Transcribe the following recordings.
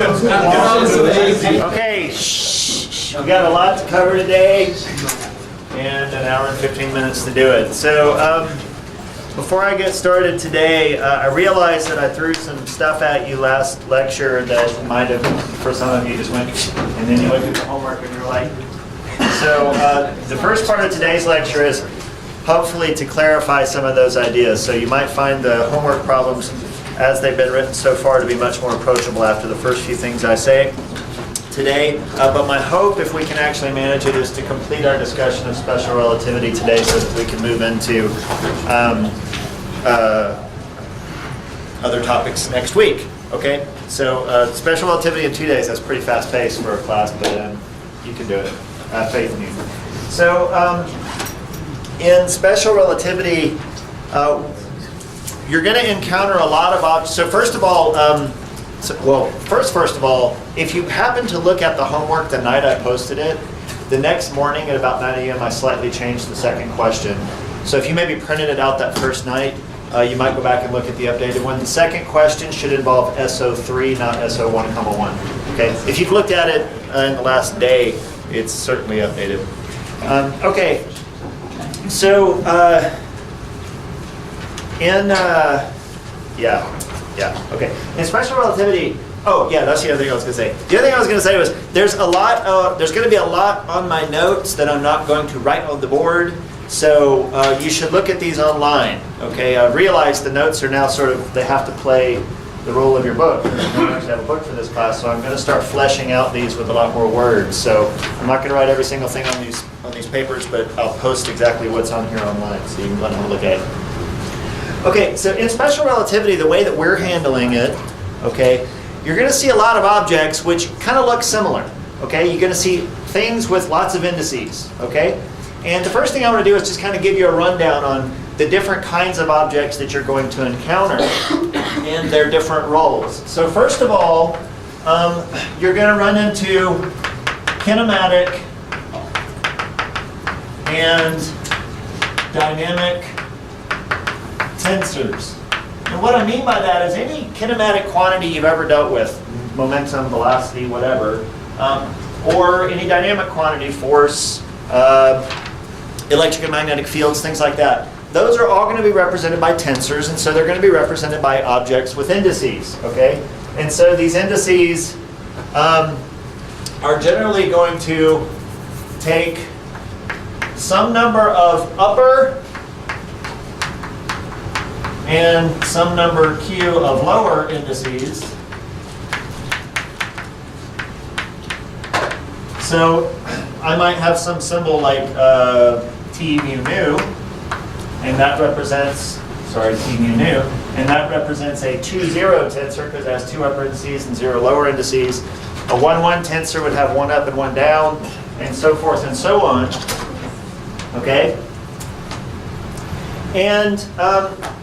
Okay, we got a lot to cover today and an hour and 15 minutes to do it. So before I get started today, I realized that I threw some stuff at you last lecture that might have, for some of you, just went, and then you looked at the homework and you're like, so the first part of today's lecture is hopefully to clarify some of those ideas. So you might find the homework problems as they've been written so far to be much more approachable after the first few things I say today. But my hope, if we can actually manage it, is to complete our discussion of special relativity today so that we can move into other topics next week. Okay? So special relativity in 2 days, that's pretty fast paced for a class, but you can do it. I have faith in you. So in special relativity, you're going to encounter a lot of objects. So first of all, first of all, if you happen to look at the homework the night I posted it, the next morning at about 9 a.m. I slightly changed the second question. So if you maybe printed it out that first night, you might go back and look at the updated one. The second question should involve SO3, not SO1, 1. Okay. If you've looked at it in the last day, it's certainly updated. Okay. So okay. In special relativity, that's the other thing I was going to say. The other thing I was going to say was there's going to be a lot on my notes that I'm not going to write on the board. So you should look at these online. Okay. I realize the notes are now they have to play the role of your book. I don't actually have a book for this class, so I'm going to start fleshing out these with a lot more words. So I'm not going to write every single thing on these papers, but I'll post exactly what's on here online, so you can go ahead and look at it. Okay, so in special relativity, the way that we're handling it, okay, you're going to see a lot of objects which kind of look similar. Okay, you're going to see things with lots of indices. Okay, and the first thing I want to do is just kind of give you a rundown on the different kinds of objects that you're going to encounter and their different roles. So first of all, you're going to run into kinematic and dynamic tensors. And what I mean by that is any kinematic quantity you've ever dealt with, momentum, velocity, whatever, or any dynamic quantity, force, electric and magnetic fields, things like that. Those are all going to be represented by tensors, and so they're going to be represented by objects with indices, okay? And so these indices are generally going to take some number of upper and some number q of lower indices. So I might have some symbol like T mu nu, and that represents, T mu nu, and that represents a 2,0 tensor because it has 2 upper indices and 0 lower indices. A 1,1 tensor would have 1 up and 1 down, and so forth and so on. Okay? And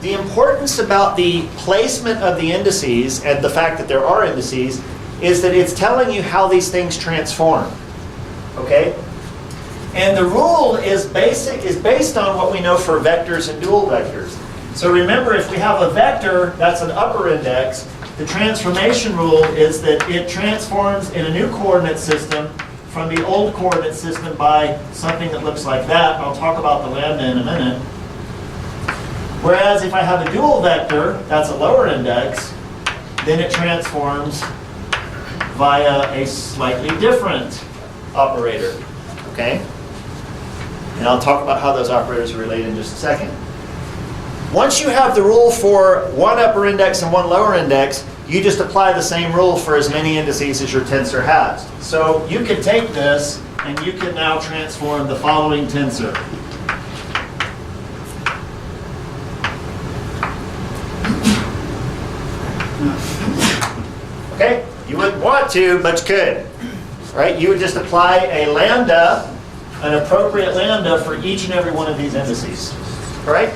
the importance about the placement of the indices and the fact that there are indices is that it's telling you how these things transform. Okay? And the rule is based on what we know for vectors and dual vectors. So remember, if we have a vector that's an upper index, the transformation rule is that it transforms in a new coordinate system from the old coordinate system by something that looks like that. I'll talk about the lambda in a minute. Whereas if I have a dual vector, that's a lower index, then it transforms via a slightly different operator. Okay? And I'll talk about how those operators are related in just a second. Once you have the rule for 1 upper index and 1 lower index, you just apply the same rule for as many indices as your tensor has. So you could take this and you can now transform the following tensor. Okay? You wouldn't want to, but you could. Right? You would just apply a lambda, an appropriate lambda for each and every one of these indices. Right?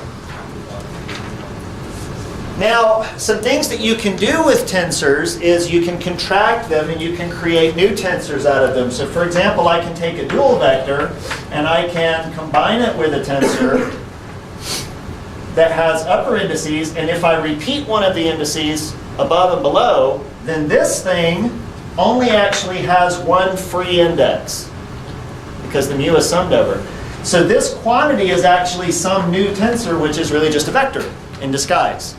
Now, some things that you can do with tensors is you can contract them and you can create new tensors out of them. So for example, I can take a dual vector and I can combine it with a tensor that has upper indices, and if I repeat one of the indices above and below, then this thing only actually has one free index because the mu is summed over. So this quantity is actually some new tensor, which is really just a vector in disguise.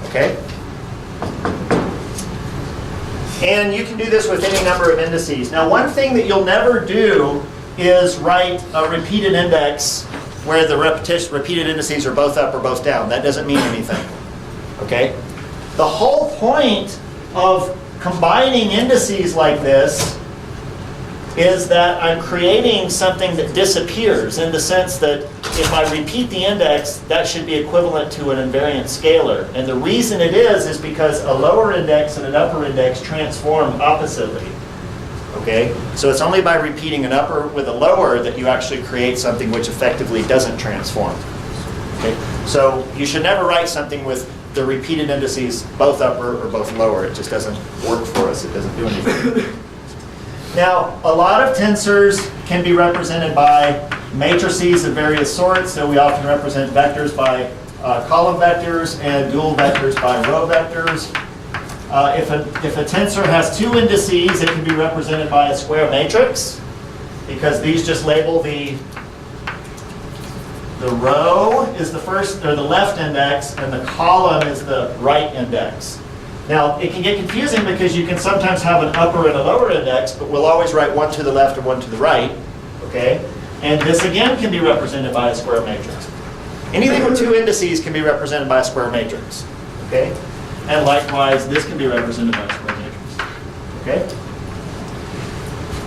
Okay? And you can do this with any number of indices. Now, one thing that you'll never do is write a repeated index where the repeated indices are both up or both down. That doesn't mean anything. Okay? The whole point of combining indices like this is that I'm creating something that disappears in the sense that if I repeat the index, that should be equivalent to an invariant scalar. And the reason it is because a lower index and an upper index transform oppositely. Okay? So it's only by repeating an upper with a lower that you actually create something which effectively doesn't transform. Okay? So you should never write something with the repeated indices both upper or both lower. It just doesn't work for us. It doesn't do anything. Now, a lot of tensors can be represented by matrices of various sorts. So we often represent vectors by column vectors and dual vectors by row vectors. If a tensor has two indices, it can be represented by a square matrix because these just label the row is the first or the left index and the column is the right index. Now, it can get confusing because you can sometimes have an upper and a lower index, but we'll always write one to the left and one to the right, okay? And this again can be represented by a square matrix. Anything with two indices can be represented by a square matrix, okay? And likewise, this can be represented by a square matrix, okay?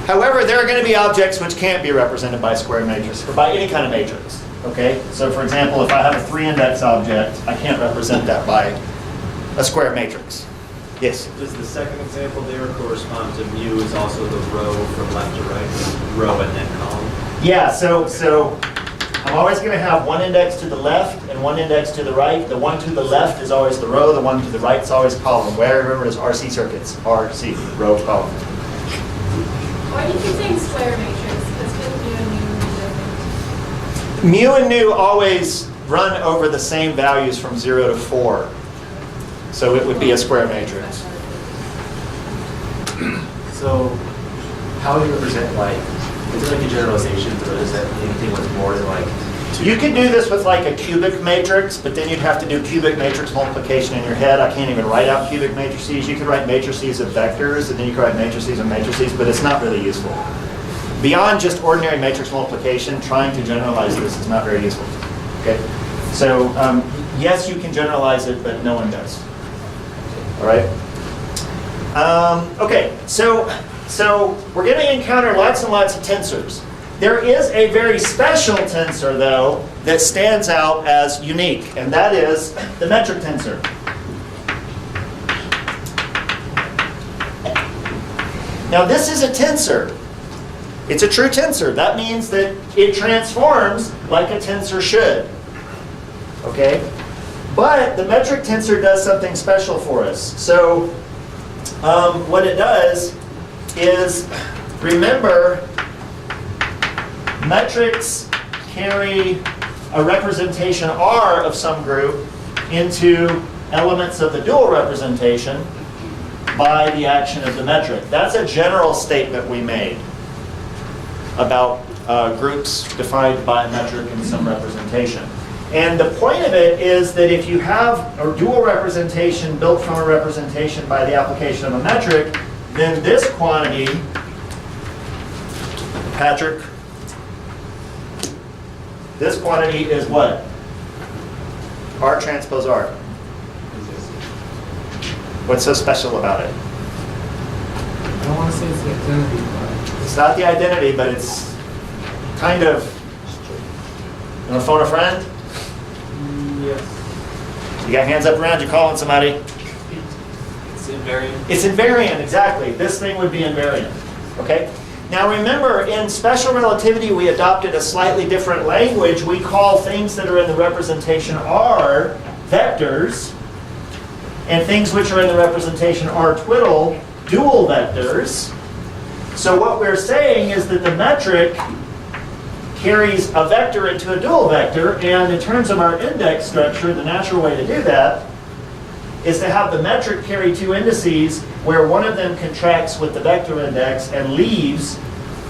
However, there are going to be objects which can't be represented by a square matrix or by any kind of matrix, okay? So for example, if I have a 3-index object, I can't represent that by a square matrix. Yes? Does the second example there correspond to mu is also the row from left to right, row and then column? Yeah, so I'm always going to have one index to the left and one index to the right. The one to the left is always the row, the one to the right is always column. Wherever it is RC circuits, RC, row, column. Why do you keep saying square matrix? Because mu and nu are different. Mu and nu always run over the same values from 0 to 4. So it would be a square matrix. So how would you represent, like, is it like a generalization, or is that anything with more than like two? You could do this with like a cubic matrix, but then you'd have to do cubic matrix multiplication in your head. I can't even write out cubic matrices. You could write matrices of vectors, and then you could write matrices of matrices, but it's not really useful. Beyond just ordinary matrix multiplication, trying to generalize this is not very useful. Okay? So yes, you can generalize it, but no one does. All right? Okay, so we're going to encounter lots and lots of tensors. There is a very special tensor, though, that stands out as unique, and that is the metric tensor. Now, this is a tensor. It's a true tensor. That means that it transforms like a tensor should. Okay? But the metric tensor does something special for us. So what it does is, remember, metrics carry a representation R of some group into elements of the dual representation by the action of the metric. That's a general statement we made about groups defined by a metric in some representation. And the point of it is that if you have a dual representation built from a representation by the application of a metric, then this quantity, Patrick, this quantity is what? R transpose R. What's so special about it? I don't want to say it's the identity, but It's not the identity, but it's kind of. You want to phone a friend? yes. You got hands up around, you're calling somebody. It's invariant. It's invariant, exactly. This thing would be invariant. Okay? Now remember, in special relativity, we adopted a slightly different language. We call things that are in the representation R vectors, and things which are in the representation R twiddle dual vectors. So what we're saying is that the metric carries a vector into a dual vector, and in terms of our index structure, the natural way to do that is to have the metric carry two indices where one of them contracts with the vector index and leaves,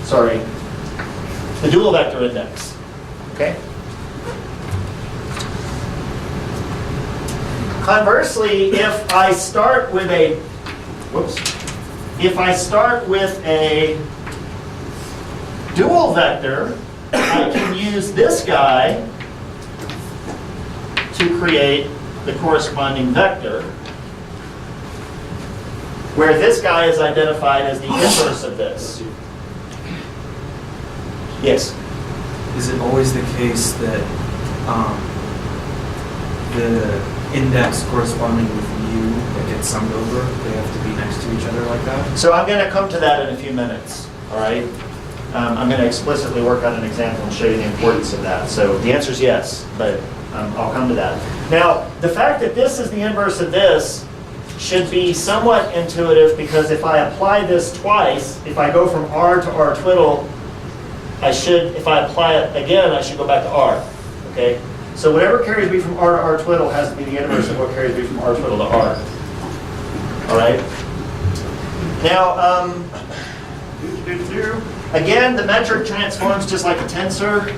the dual vector index. Okay? Conversely, if I start with a dual vector, I can use this guy to create the corresponding vector, where this guy is identified as the inverse of this. Yes? Is it always the case that the index corresponding with mu that gets summed over, they have to be next to each other like that? So I'm going to come to that in a few minutes, all right? I'm going to explicitly work on an example and show you the importance of that. So the answer is yes, but I'll come to that. Now, the fact that this is the inverse of this should be somewhat intuitive, because if I apply this twice, if I go from R to R twiddle, if I apply it again, I should go back to R, okay? So whatever carries me from R to R twiddle has to be the inverse of what carries me from R twiddle to R. All right? Now, again, the metric transforms just like a tensor.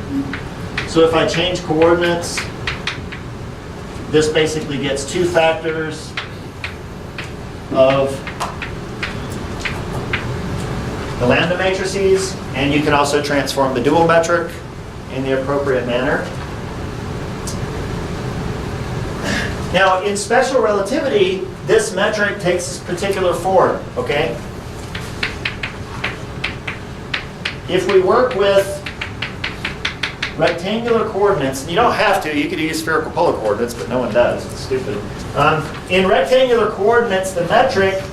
So if I change coordinates, this basically gets two factors of the lambda matrices, and you can also transform the dual metric in the appropriate manner. Now, in special relativity, this metric takes this particular form, okay? If we work with rectangular coordinates, and you don't have to, you could use spherical polar coordinates, but no one does, it's stupid. In rectangular coordinates, the metric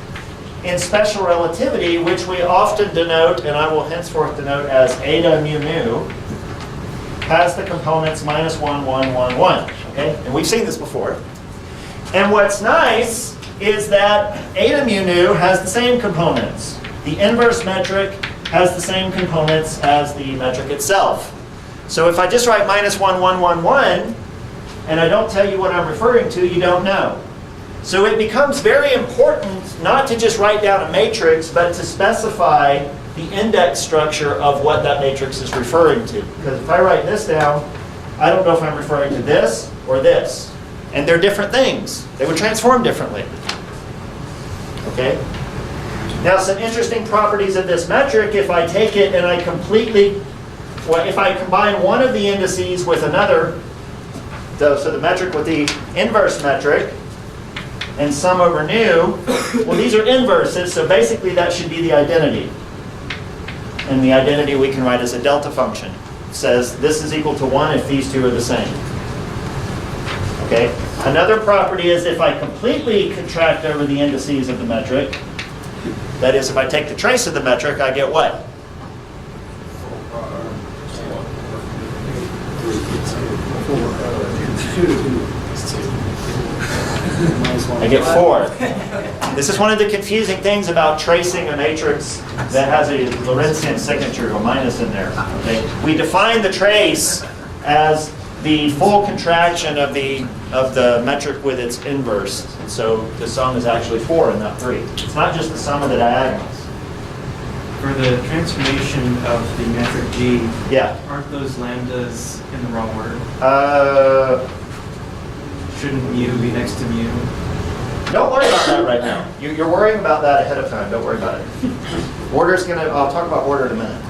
in special relativity, which we often denote, and I will henceforth denote as eta mu nu, has the components minus 1, 1, 1, 1, okay? And we've seen this before. And what's nice is that eta mu nu has the same components. The inverse metric has the same components as the metric itself. So if I just write minus 1, 1, 1, 1, and I don't tell you what I'm referring to, you don't know. So it becomes very important not to just write down a matrix, but to specify the index structure of what that matrix is referring to. Because if I write this down, I don't know if I'm referring to this or this. And they're different things. They would transform differently. Okay? Now, some interesting properties of this metric, if I take it and I if I combine one of the indices with another, so the metric with the inverse metric, and sum over nu, well, these are inverses, so basically that should be the identity. And the identity we can write as a delta function. It says this is equal to 1 if these two are the same. Okay? Another property is if I completely contract over the indices of the metric, that is, if I take the trace of the metric, I get what? I get 4. This is one of the confusing things about tracing a matrix that has a Lorentzian signature or minus in there. Okay? We define the trace as the full contraction of the metric with its inverse. And so the sum is actually 4 and not 3. It's not just the sum of the diagonals. For the transformation of the metric G, Yeah. aren't those lambdas in the wrong order? Shouldn't mu be next to mu? Don't worry about that right now. You're worrying about that ahead of time. Don't worry about it. I'll talk about order in a minute.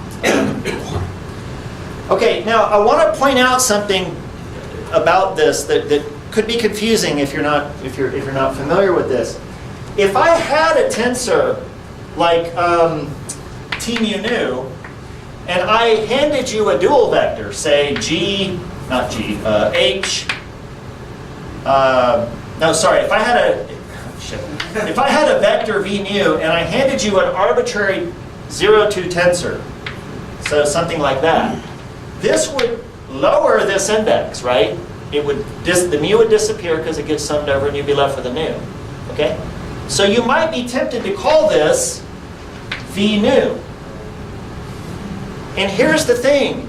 Okay, now I want to point out something about this that could be confusing if you're not familiar with this. If I had a tensor like t mu nu, and I handed you a dual vector, say if I had a vector v mu and I handed you an arbitrary 0, 2 tensor, so something like that, this would lower this index, right? The mu would disappear because it gets summed over and you'd be left with a nu. Okay? So you might be tempted to call this v nu. And here's the thing.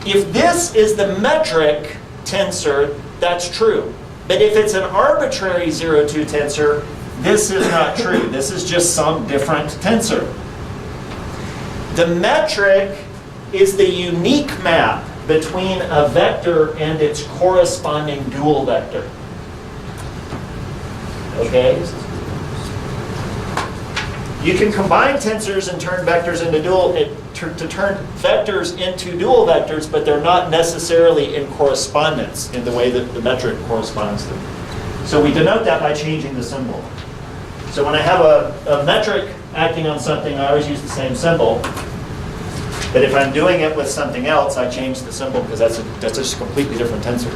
If this is the metric tensor, that's true. But if it's an arbitrary 0-2 tensor, this is not true. This is just some different tensor. The metric is the unique map between a vector and its corresponding dual vector. Okay? You can combine tensors and turn vectors into to turn vectors into dual vectors, but they're not necessarily in correspondence in the way that the metric corresponds to them. So we denote that by changing the symbol. So when I have a metric acting on something, I always use the same symbol. But if I'm doing it with something else, I change the symbol because that's just a completely different tensor.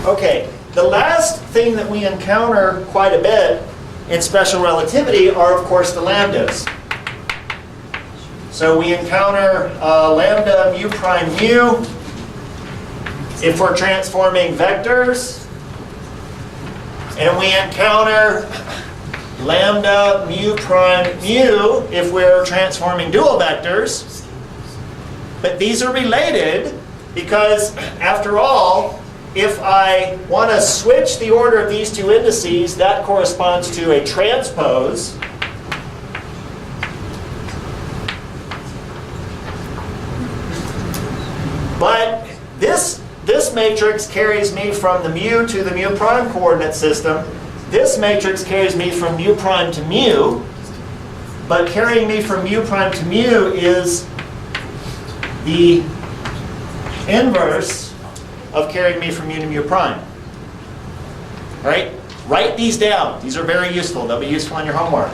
Okay, the last thing that we encounter quite a bit in special relativity are, of course, the lambdas. So we encounter lambda mu prime mu if we're transforming vectors. And we encounter lambda mu prime mu if we're transforming dual vectors. But these are related because, after all, if I want to switch the order of these two indices, that corresponds to a transpose. But this matrix carries me from the mu to the mu prime coordinate system. This matrix carries me from mu prime to mu. But carrying me from mu prime to mu is the inverse of carrying me from mu to mu prime. All right? Write these down. These are very useful. They'll be useful in your homework.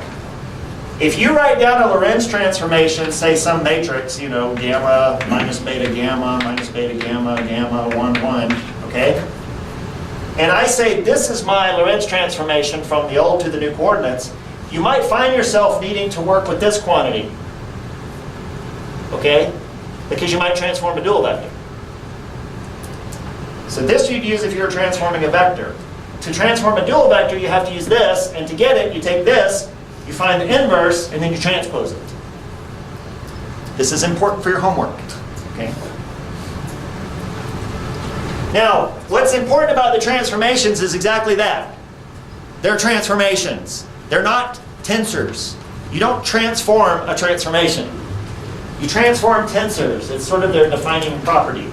If you write down a Lorentz transformation, say some matrix, you know, gamma minus beta gamma, gamma 1, 1, okay? And I say this is my Lorentz transformation from the old to the new coordinates, you might find yourself needing to work with this quantity, okay? Because you might transform a dual vector. So this you'd use if you were transforming a vector. To transform a dual vector, you have to use this, and to get it, you take this, you find the inverse, and then you transpose it. This is important for your homework. Okay? Now, what's important about the transformations is exactly that. They're transformations. They're not tensors. You don't transform a transformation. You transform tensors. It's sort of their defining property.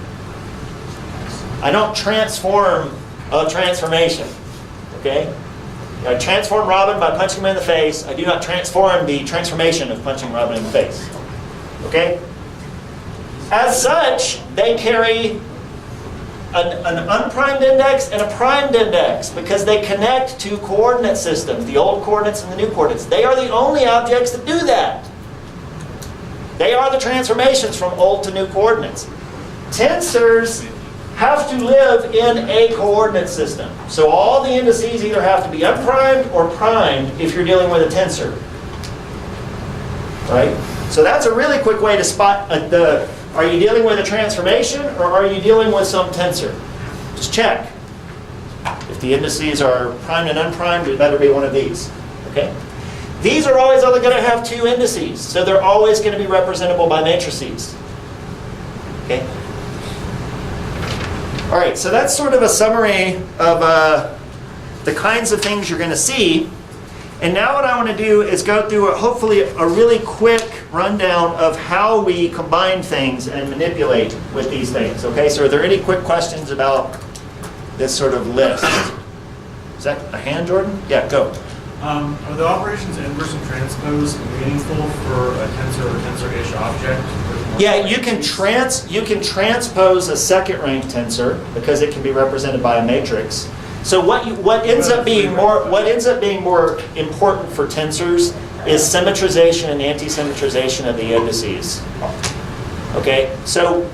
I don't transform a transformation. Okay? I transform Robin by punching him in the face. I do not transform the transformation of punching Robin in the face. Okay? As such, they carry an unprimed index and a primed index because they connect to coordinate systems, the old coordinates and the new coordinates. They are the only objects that do that. They are the transformations from old to new coordinates. Tensors have to live in a coordinate system. So all the indices either have to be unprimed or primed if you're dealing with a tensor. Right? So that's a really quick way to spot are you dealing with a transformation or are you dealing with some tensor? Just check. If the indices are primed and unprimed, it better be one of these. Okay? These are always only going to have two indices, so they're always going to be representable by matrices. Okay? All right, so that's sort of a summary of the kinds of things you're going to see. And now what I want to do is go through hopefully a really quick rundown of how we combine things and manipulate with these things. Okay, so are there any quick questions about this sort of list? Is that a hand, Jordan? Yeah, go. Are the operations inverse and transpose meaningful for a tensor or tensor-ish object? Yeah, you can transpose a second rank tensor because it can be represented by a matrix. So what ends up being more important for tensors is symmetrization and anti-symmetrization of the indices. Okay, so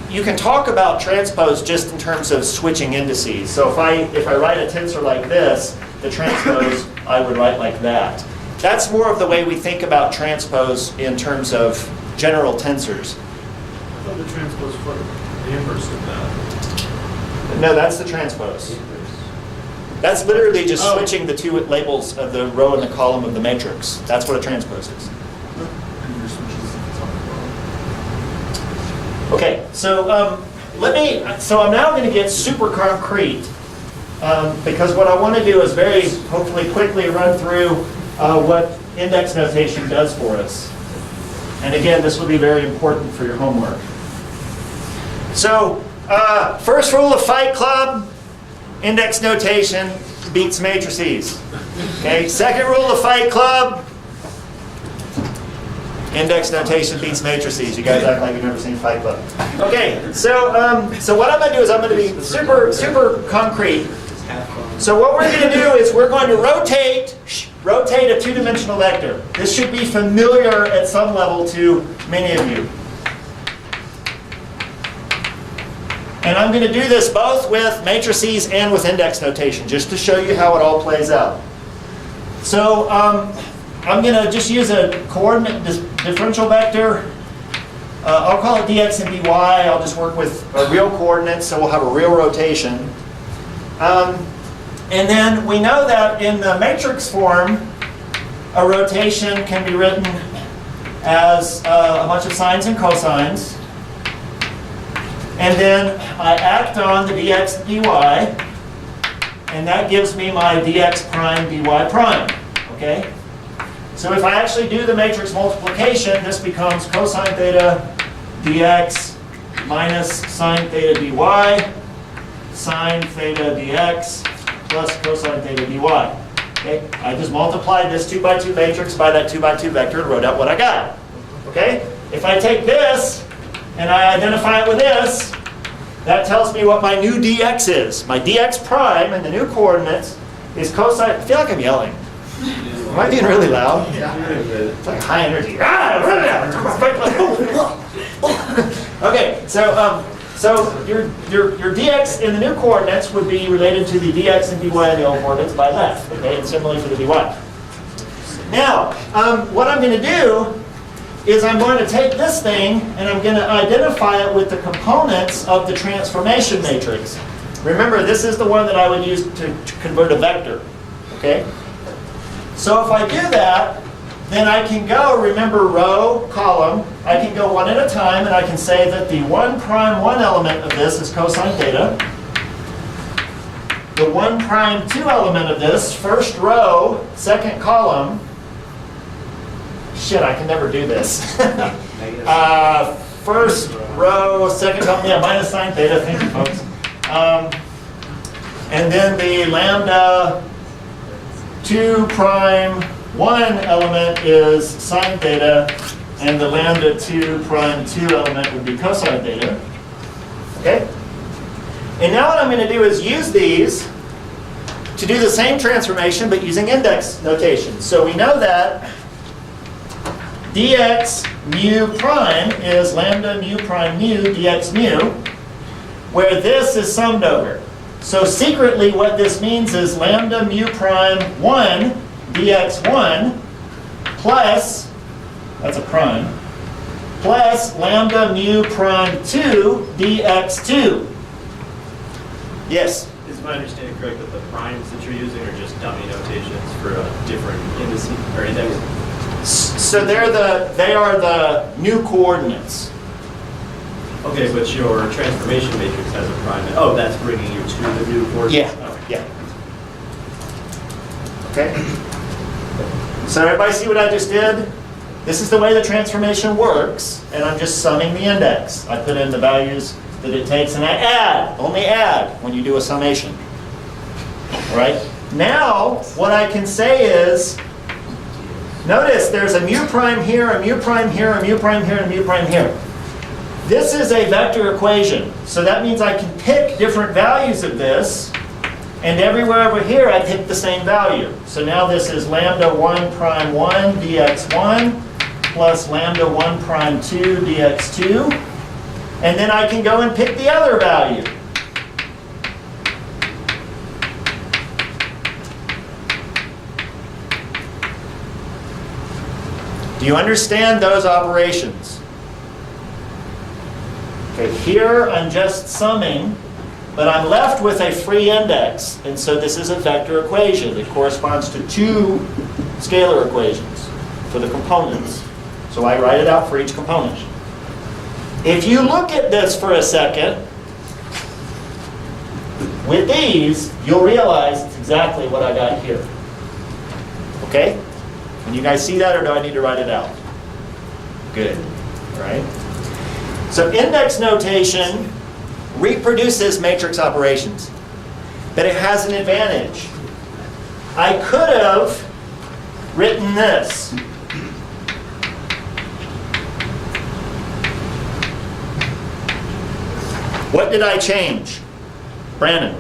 you can talk about transpose just in terms of switching indices. So if I write a tensor like this, the transpose I would write like that. That's more of the way we think about transpose in terms of general tensors. I thought the transpose for the inverse of that. No, that's the transpose. That's literally just switching the two labels of the row and the column of the matrix. That's what a transpose is. Okay, so so I'm now going to get super concrete, because what I want to do is very, hopefully quickly run through what index notation does for us. And again, this will be very important for your homework. So, first rule of Fight Club, index notation beats matrices. Okay, second rule of Fight Club, index notation beats matrices. You guys act like you've never seen Fight Club. Okay, so what I'm going to do is I'm going to be super concrete. So what we're going to do is we're going to rotate a two-dimensional vector. This should be familiar at some level to many of you. And I'm going to do this both with matrices and with index notation, just to show you how it all plays out. So I'm going to just use a coordinate differential vector. I'll call it dx and dy. I'll just work with real coordinates, so we'll have a real rotation. And then we know that in the matrix form, a rotation can be written as a bunch of sines and cosines. And then I act on the dx and dy, and that gives me my dx prime dy prime. Okay? So if I actually do the matrix multiplication, this becomes cosine theta dx minus sine theta dy, sine theta dx plus cosine theta dy. Okay? I just multiplied this 2 by 2 matrix by that 2 by 2 vector and wrote out what I got. Okay? If I take this and I identify it with this, that tells me what my new dx is. My dx prime in the new coordinates is cosine. I feel like I'm yelling. Am I being really loud? Yeah. It's like high energy. Okay, so your dx in the new coordinates would be related to the dx and dy in the old coordinates by left. Okay, and similarly for the dy. Now, what I'm going to do is I'm going to take this thing and I'm going to identify it with the components of the transformation matrix. Remember, this is the one that I would use to convert a vector. Okay? So if I do that, then I can go, remember row, column, I can go one at a time and I can say that the 1 prime 1 element of this is cosine theta. The 1 prime 2 element of this, first row, second column, shit, I can never do this. First row, second column, yeah, minus sine theta, thank you folks. And then the lambda 2 prime 1 element is sine theta, and the lambda 2 prime 2 element would be cosine theta. Okay? And now what I'm going to do is use these to do the same transformation but using index notation. So we know that dx mu prime is lambda mu prime mu dx mu, where this is summed over. So secretly what this means is lambda mu prime 1 dx1 plus, that's a prime, plus lambda mu prime 2 dx2. Yes? Is my understanding correct that the primes that you're using are just dummy notations for a different indice or index? So they are the new coordinates. Okay, but your transformation matrix has a prime. Oh, that's bringing you to the new coordinates? Yeah, Oh. yeah. Okay? So everybody see what I just did? This is the way the transformation works, and I'm just summing the index. I put in the values that it takes, and I add, only add when you do a summation. All right? Now, what I can say is, notice there's a mu prime here, a mu prime here, a mu prime here, and a mu prime here. This is a vector equation, so that means I can pick different values of this, and everywhere over here I pick the same value. So now this is lambda 1 prime 1 dx1 plus lambda 1 prime 2 dx2, and then I can go and pick the other value. Do you understand those operations? Okay, here I'm just summing, but I'm left with a free index, and so this is a vector equation. It corresponds to 2 scalar equations for the components. So I write it out for each component. If you look at this for a second, with these, you'll realize it's exactly what I got here. Okay? Can you guys see that, or do I need to write it out? Good. All right? So index notation reproduces matrix operations, but it has an advantage. I could have written this. What did I change? Brandon.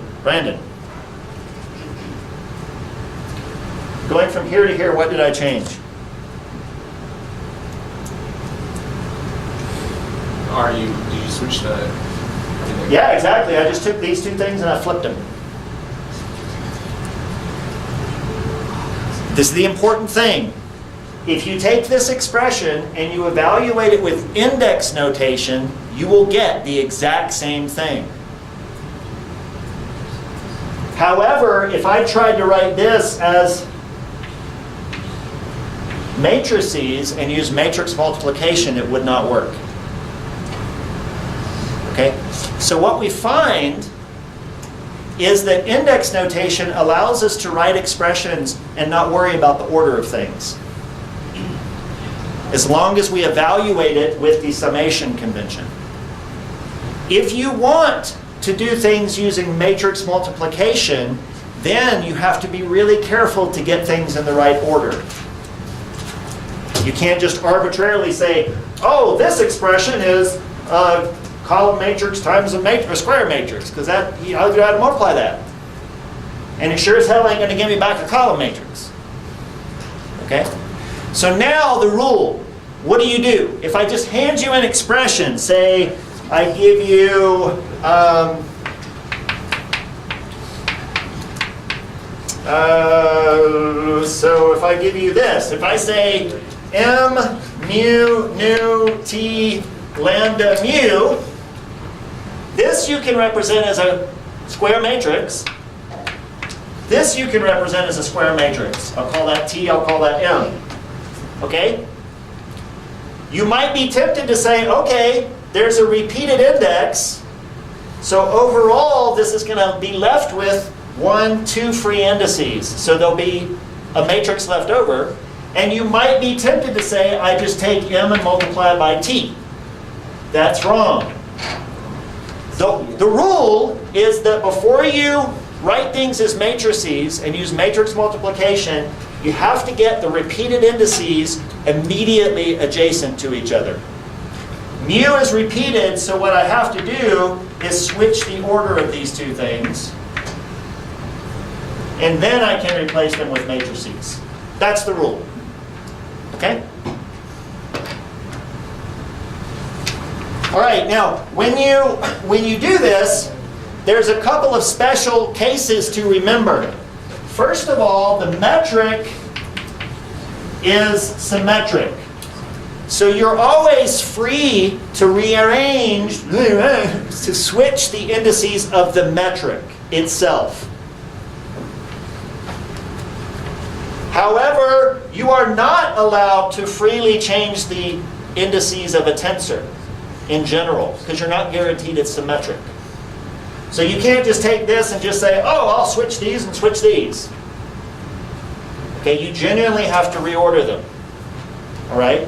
Going from here to here, what did I change? Did you switch the? Yeah, exactly. I just took these two things and I flipped them. This is the important thing. If you take this expression and you evaluate it with index notation, you will get the exact same thing. However, if I tried to write this as matrices and use matrix multiplication, it would not work. Okay? So what we find is that index notation allows us to write expressions and not worry about the order of things, as long as we evaluate it with the summation convention. If you want to do things using matrix multiplication, then you have to be really careful to get things in the right order. You can't just arbitrarily say, oh, this expression is a column matrix times a square matrix, because that, how do I multiply that? And it sure as hell ain't going to give me back a column matrix. Okay? So now the rule, what do? If I just hand you an expression, say I give you so if I give you this, if I say m mu nu t lambda mu, this you can represent as a square matrix. This you can represent as a square matrix. I'll call that t, I'll call that m. Okay? You might be tempted to say, okay, there's a repeated index, so overall this is going to be left with 1, 2 free indices. So there'll be a matrix left over. And you might be tempted to say, I just take m and multiply by t. That's wrong. The rule is that before you write things as matrices and use matrix multiplication, you have to get the repeated indices immediately adjacent to each other. Mu is repeated, so what I have to do is switch the order of these two things, and then I can replace them with matrices. That's the rule. Okay? All right, now, when you do this, there's a couple of special cases to remember. First of all, the metric is symmetric. So you're always free to rearrange, to switch the indices of the metric itself. However, you are not allowed to freely change the indices of a tensor in general, because you're not guaranteed it's symmetric. So you can't just take this and just say, oh, I'll switch these and switch these. Okay, you genuinely have to reorder them. All right?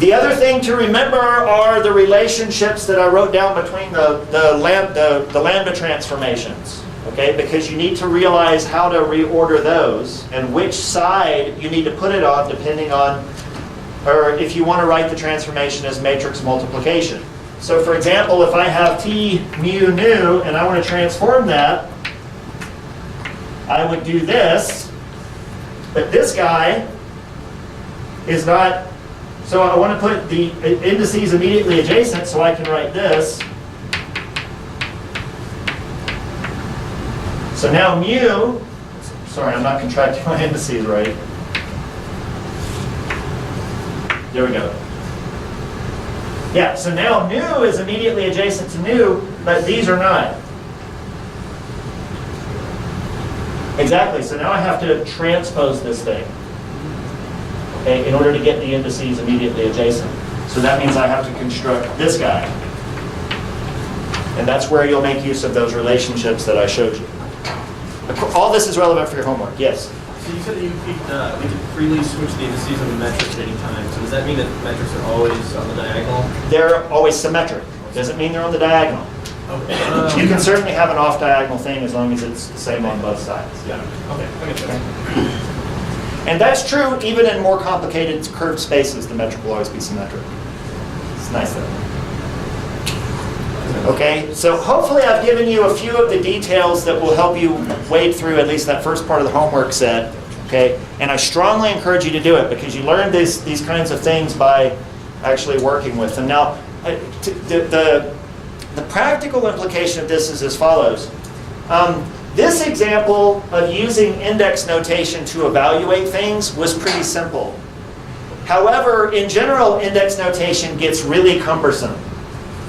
The other thing to remember are the relationships that I wrote down between the lambda transformations. Okay, because you need to realize how to reorder those and which side you need to put it on depending on, or if you want to write the transformation as matrix multiplication. So for example, if I have t mu nu and I want to transform that, I would do this, but this guy is not, so I want to put the indices immediately adjacent, so I can write this. So now mu, sorry, I'm not contracting my indices right. There we go. Yeah, so now nu is immediately adjacent to nu, but these are not. Exactly, so now I have to transpose this thing, okay, in order to get the indices immediately adjacent. So that means I have to construct this guy. And that's where you'll make use of those relationships that I showed you. All this is relevant for your homework, yes? So you said that we could freely switch the indices and the metrics at any time. So does that mean that metrics are always on the diagonal? They're always symmetric. Doesn't mean they're on the diagonal. Okay. You can certainly have an off-diagonal thing as long as it's the same on both sides. Yeah. Okay. I get that. And that's true even in more complicated curved spaces. The metric will always be symmetric. It's nice though. Okay, so hopefully I've given you a few of the details that will help you wade through at least that first part of the homework set. Okay, and I strongly encourage you to do it because you learn these kinds of things by actually working with them. Now, the practical implication of this is as follows. This example of using index notation to evaluate things was pretty simple. However, in general, index notation gets really cumbersome.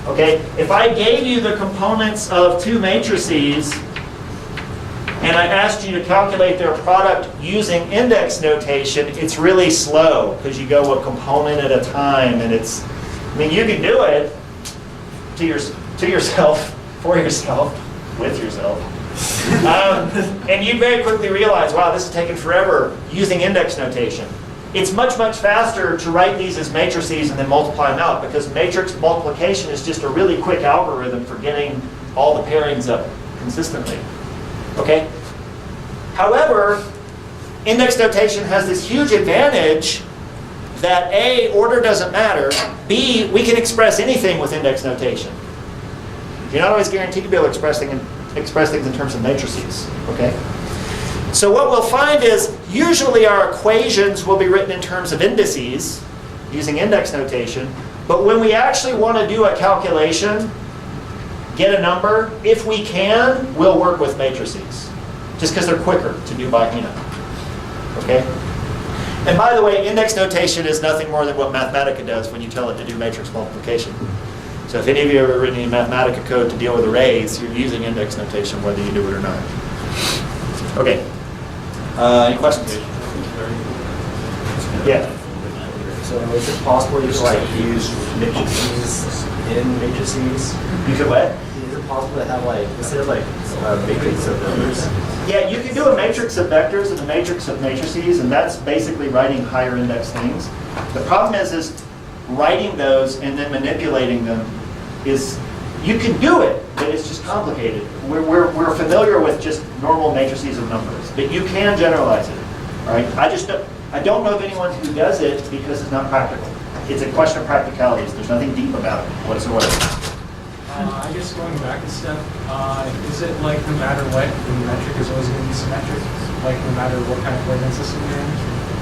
Okay, if I gave you the components of two matrices and I asked you to calculate their product using index notation, it's really slow because you go a component at a time, and it's, I mean, you can do it to yourself, for yourself, with yourself. And you very quickly realize, wow, this is taking forever using index notation. It's much, much faster to write these as matrices and then multiply them out because matrix multiplication is just a really quick algorithm for getting all the pairings up consistently. Okay? However, index notation has this huge advantage that A, order doesn't matter, B, we can express anything with index notation. You're not always guaranteed to be able to express things in terms of matrices. Okay? So what we'll find is usually our equations will be written in terms of indices using index notation, but when we actually want to do a calculation, get a number, if we can, we'll work with matrices, just because they're quicker to do by hand. Okay? And by the way, index notation is nothing more than what Mathematica does when you tell it to do matrix multiplication. So if any of you have ever written any Mathematica code to deal with arrays, you're using index notation whether you do it or not. Okay. Any questions? Yeah. So is it possible you could like use matrices in matrices? You could what? Is it possible to have like, instead of like a matrix of numbers? Yeah, you can do a matrix of vectors and a matrix of matrices, and that's basically writing higher index things. The problem is writing those and then manipulating them is, you can do it, but it's just complicated. We're familiar with just normal matrices of numbers, but you can generalize it. All right? I don't know of anyone who does it because it's not practical. It's a question of practicalities. There's nothing deep about it whatsoever. I guess going back a step, is it like no matter what, the metric is always going to be symmetric? Like no matter what kind of coordinate system you're in?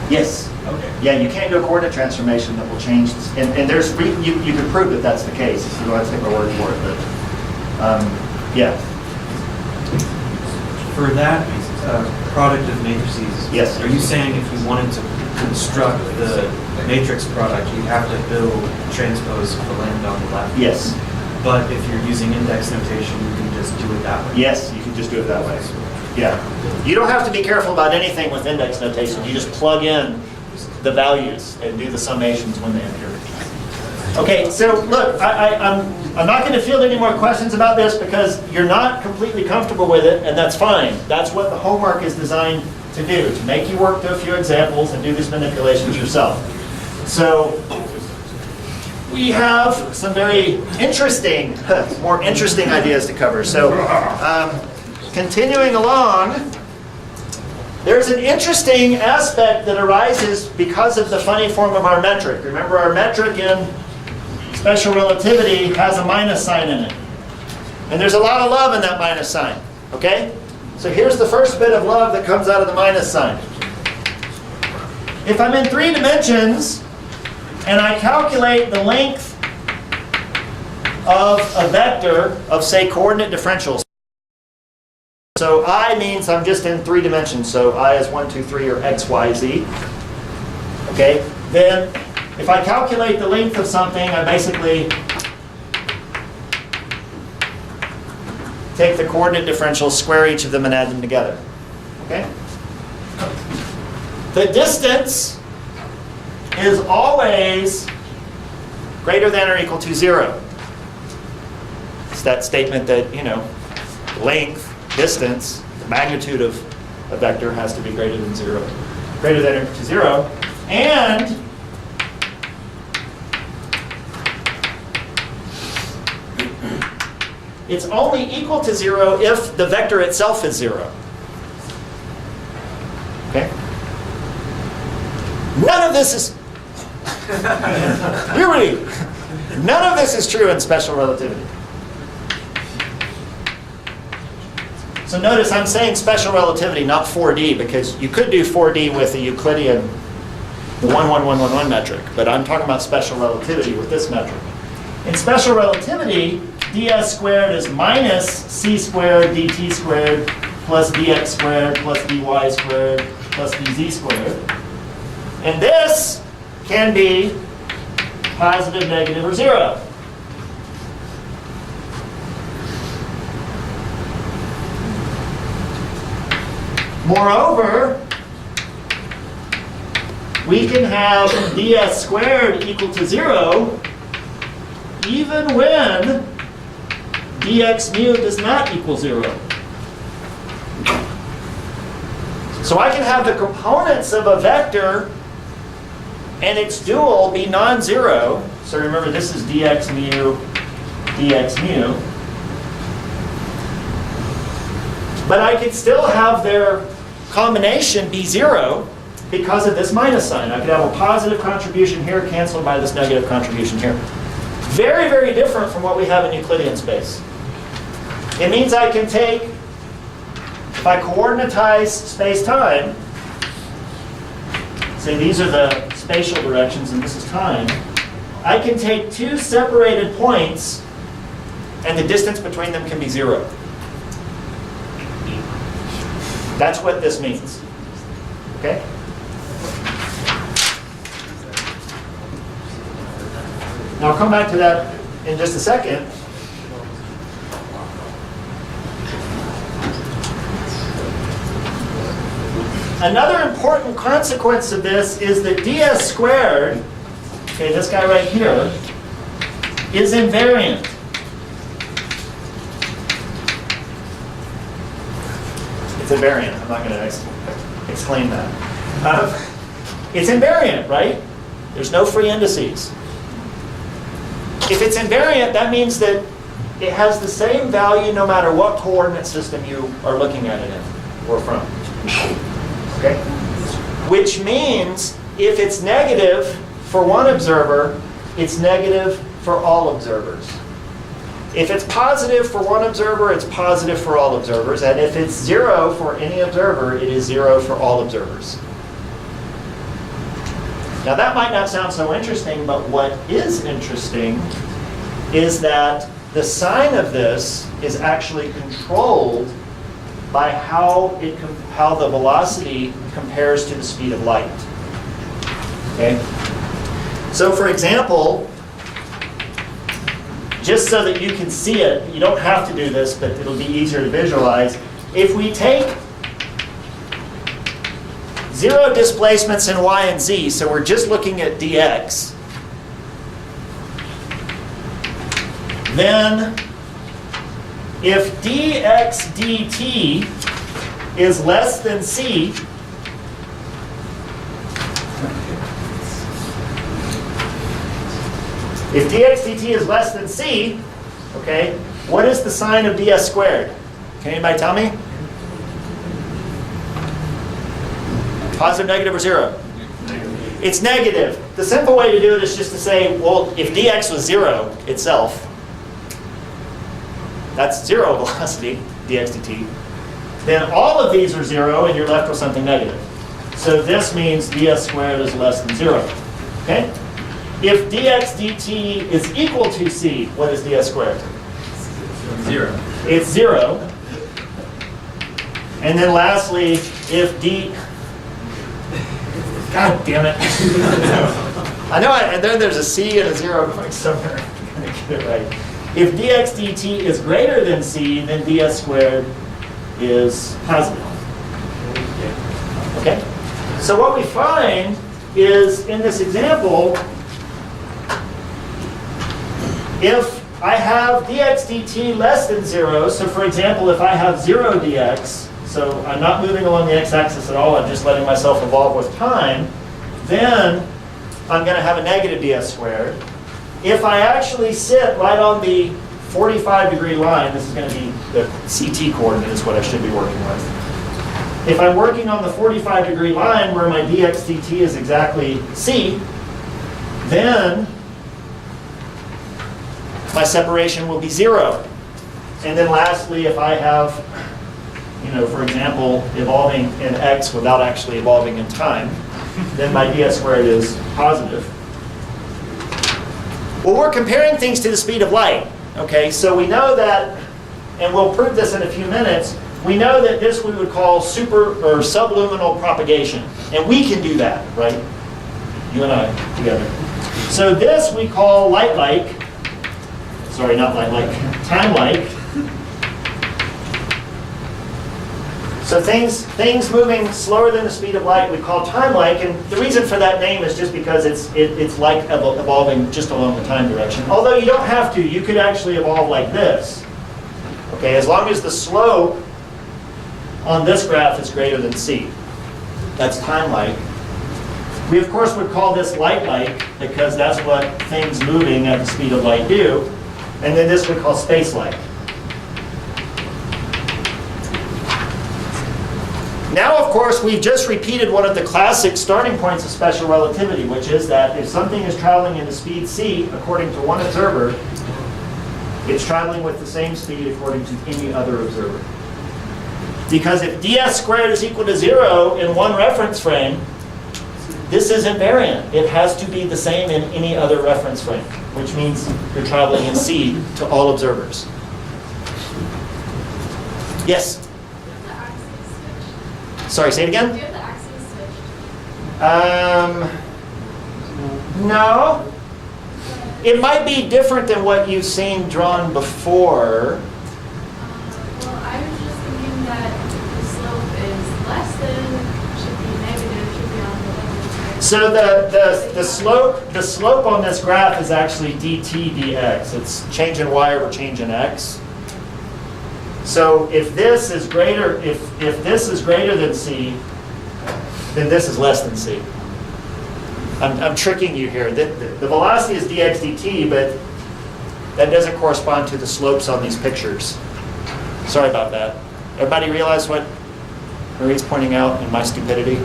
Yes. Okay. Yeah, you can't do a coordinate transformation that will change, and there's you can prove that that's the case. You don't have to take my word for it, but yeah. For that product of matrices, Yes. are you saying if you wanted to construct the matrix product, you have to build transpose for lambda on the left? Yes. But if you're using index notation, you can just do it that way? Yes, you can just do it that way. Yeah. You don't have to be careful about anything with index notation. You just plug in the values and do the summations when they appear. Okay, so look, I'm not going to field any more questions about this because you're not completely comfortable with it, and that's fine. That's what the homework is designed to do, to make you work through a few examples and do these manipulations yourself. So we have some very interesting, more interesting ideas to cover. So continuing along, there's an interesting aspect that arises because of the funny form of our metric. Remember, our metric in special relativity has a minus sign in it. And there's a lot of love in that minus sign. Okay? So here's the first bit of love that comes out of the minus sign. If I'm in 3 dimensions and I calculate the length of a vector of, say, coordinate differentials. So I means I'm just in 3 dimensions. So I is 1, 2, 3, or x, y, z. Okay? Then if I calculate the length of something, I basically take the coordinate differentials, square each of them, and add them together. Okay? The distance is always greater than or equal to 0. It's that statement that, length, distance, the magnitude of a vector has to be greater than 0. Greater than or equal to 0. And it's only equal to 0 if the vector itself is 0. Okay? None of this is really, none of this is true in special relativity. So notice I'm saying special relativity, not 4D, because you could do 4D with the Euclidean, the 1, 1, 1, 1, 1 metric, but I'm talking about special relativity with this metric. In special relativity, ds squared is minus c squared dt squared plus dx squared plus dy squared plus dz squared. And this can be positive, negative, or 0. Moreover, we can have ds squared equal to 0 even when dx mu does not equal 0. So I can have the components of a vector and its dual be non-zero. So remember, this is dx mu, dx mu. But I could still have their combination be 0 because of this minus sign. I could have a positive contribution here canceled by this negative contribution here. Very, very different from what we have in Euclidean space. It means I can take, if I coordinatize space-time, say these are the spatial directions and this is time, I can take two separated points and the distance between them can be 0. That's what this means. Okay? Now I'll come back to that in just a second. Another important consequence of this is that ds squared, okay, this guy right here, is invariant. It's invariant. I'm not going to explain that. It's invariant, right? There's no free indices. If it's invariant, that means that it has the same value no matter what coordinate system you are looking at it in or from. Okay? Which means if it's negative for one observer, it's negative for all observers. If it's positive for one observer, it's positive for all observers. And if it's 0 for any observer, it is 0 for all observers. Now that might not sound so interesting, but what is interesting is that the sign of this is actually controlled by how the velocity compares to the speed of light. Okay? So for example, just so that you can see it, you don't have to do this, but it'll be easier to visualize. If we take 0 displacements in y and z, so we're just looking at dx, then if dx dt is less than c, if dx dt is less than c, okay, what is the sign of ds squared? Can anybody tell me? Positive, negative, or 0? It's negative. The simple way to do it is just to say, well, if dx was 0 itself, that's 0 velocity, dx dt, then all of these are 0 and you're left with something negative. So this means ds squared is less than 0. Okay? If dx dt is equal to c, what is ds squared? 0. It's 0. And then lastly, if God damn it. I know, and then there's a c and a 0 going somewhere. I'm going to get it right. If dx dt is greater than c, then ds squared is positive. Okay? So what we find is, in this example, if I have dx dt less than 0. So for example, if I have 0 dx, so I'm not moving along the x-axis at all, I'm just letting myself evolve with time, then I'm going to have a negative ds squared. If I actually sit right on the 45-degree line, this is going to be the CT coordinate is what I should be working with. If I'm working on the 45-degree line where my dx dt is exactly c, then my separation will be 0. And then lastly, if I have, for example, evolving in x without actually evolving in time, then my ds squared is positive. Well, we're comparing things to the speed of light. Okay, so we know that, and we'll prove this in a few minutes, we know that this we would call subluminal propagation. And we can do that, right? You and I together. So this we call light-like. Sorry, not light-like, time-like. So things moving slower than the speed of light we call time-like, and the reason for that name is just because it's like evolving just along the time direction. Although you don't have to, you could actually evolve like this. Okay, as long as the slope on this graph is greater than c. That's time-like. We of course would call this light-like because that's what things moving at the speed of light do. And then this we call space-like. Now, of course, we've just repeated one of the classic starting points of special relativity, which is that if something is traveling at a speed c, according to one observer, it's traveling with the same speed according to any other observer. Because if ds squared is equal to 0 in one reference frame, this is invariant. It has to be the same in any other reference frame, which means you're traveling in c to all observers. Yes? Sorry, say it again? Do you have the axes switched? No. It might be different than what you've seen drawn before. Well, I was just thinking that the slope is less than, should be negative, should be on the left. So the slope on this graph is actually dt dx. It's change in y over change in x. So if this is greater, if this is greater than c, then this is less than c. I'm tricking you here. The velocity is dx dt, but that doesn't correspond to the slopes on these pictures. Sorry about that. Everybody realize what Marie's pointing out in my stupidity?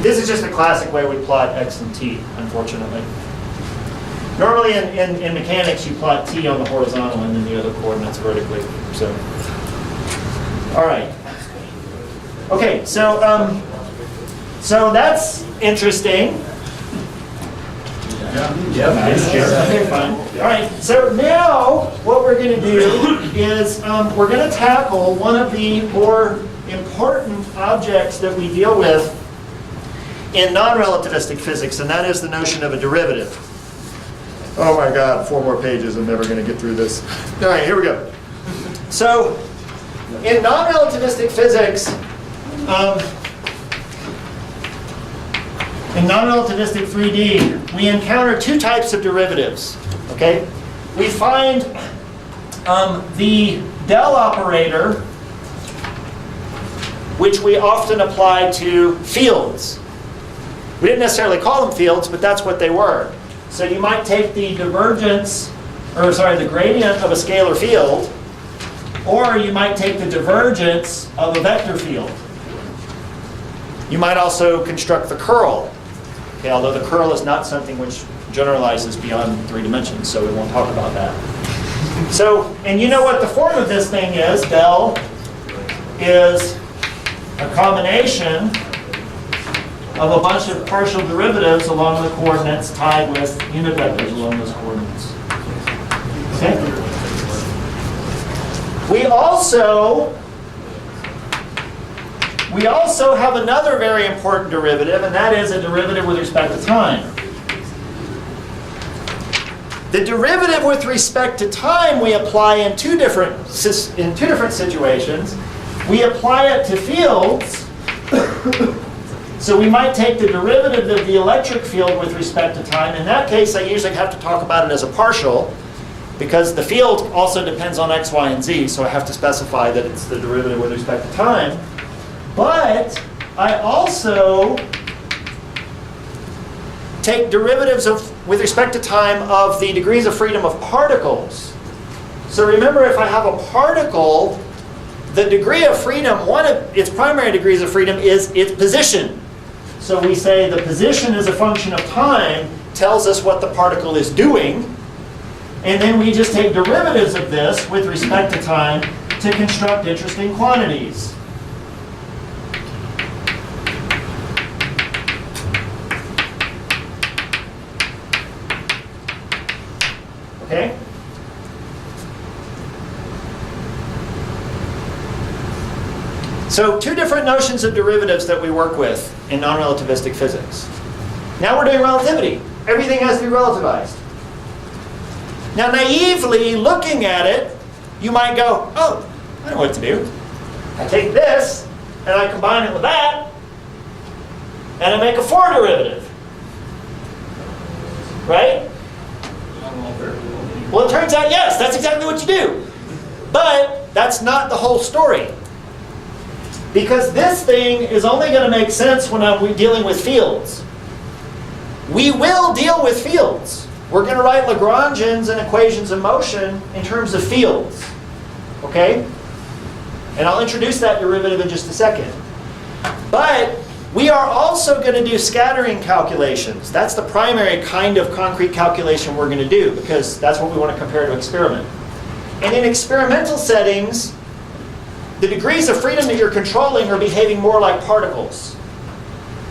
This is just a classic way we plot x and t, unfortunately. Normally in mechanics, you plot t on the horizontal and then the other coordinates vertically. So, all right. Okay, so that's interesting. Yeah. Okay, fine. All right, so now what we're going to do is we're going to tackle one of the more important objects that we deal with in non-relativistic physics, and that is the notion of a derivative. Oh my God, 4 more pages. I'm never going to get through this. All right, here we go. So, in non-relativistic physics, in non-relativistic 3D, we encounter 2 types of derivatives. Okay, we find the del operator, which we often apply to fields. We didn't necessarily call them fields, but that's what they were. So you might take the the gradient of a scalar field, or you might take the divergence of a vector field. You might also construct the curl. Okay, although the curl is not something which generalizes beyond 3 dimensions, so we won't talk about that. So, and you know what the form of this thing is? Del is a combination of a bunch of partial derivatives along the coordinates tied with unit vectors along those coordinates. Okay? We also have another very important derivative, and that is a derivative with respect to time. The derivative with respect to time we apply in two different situations. We apply it to fields. So we might take the derivative of the electric field with respect to time. In that case, I usually have to talk about it as a partial. because the field also depends on x, y, and z, so I have to specify that it's the derivative with respect to time. But I also take derivatives with respect to time of the degrees of freedom of particles. So remember, if I have a particle, the degree of freedom, one of its primary degrees of freedom is its position. So we say the position as a function of time tells us what the particle is doing. And then we just take derivatives of this with respect to time to construct interesting quantities. Okay? So two different notions of derivatives that we work with in non-relativistic physics. Now we're doing relativity. Everything has to be relativized. Now naively looking at it, you might go, oh, I know what to do. I take this, and I combine it with that, and I make a four derivative. Right? Well, it turns out, yes, that's exactly what you do. But that's not the whole story. Because this thing is only going to make sense when I'm dealing with fields. We will deal with fields. We're going to write Lagrangians and equations of motion in terms of fields. Okay? And I'll introduce that derivative in just a second. But we are also going to do scattering calculations. That's the primary kind of concrete calculation we're going to do, because that's what we want to compare to experiment. And in experimental settings, the degrees of freedom that you're controlling are behaving more like particles.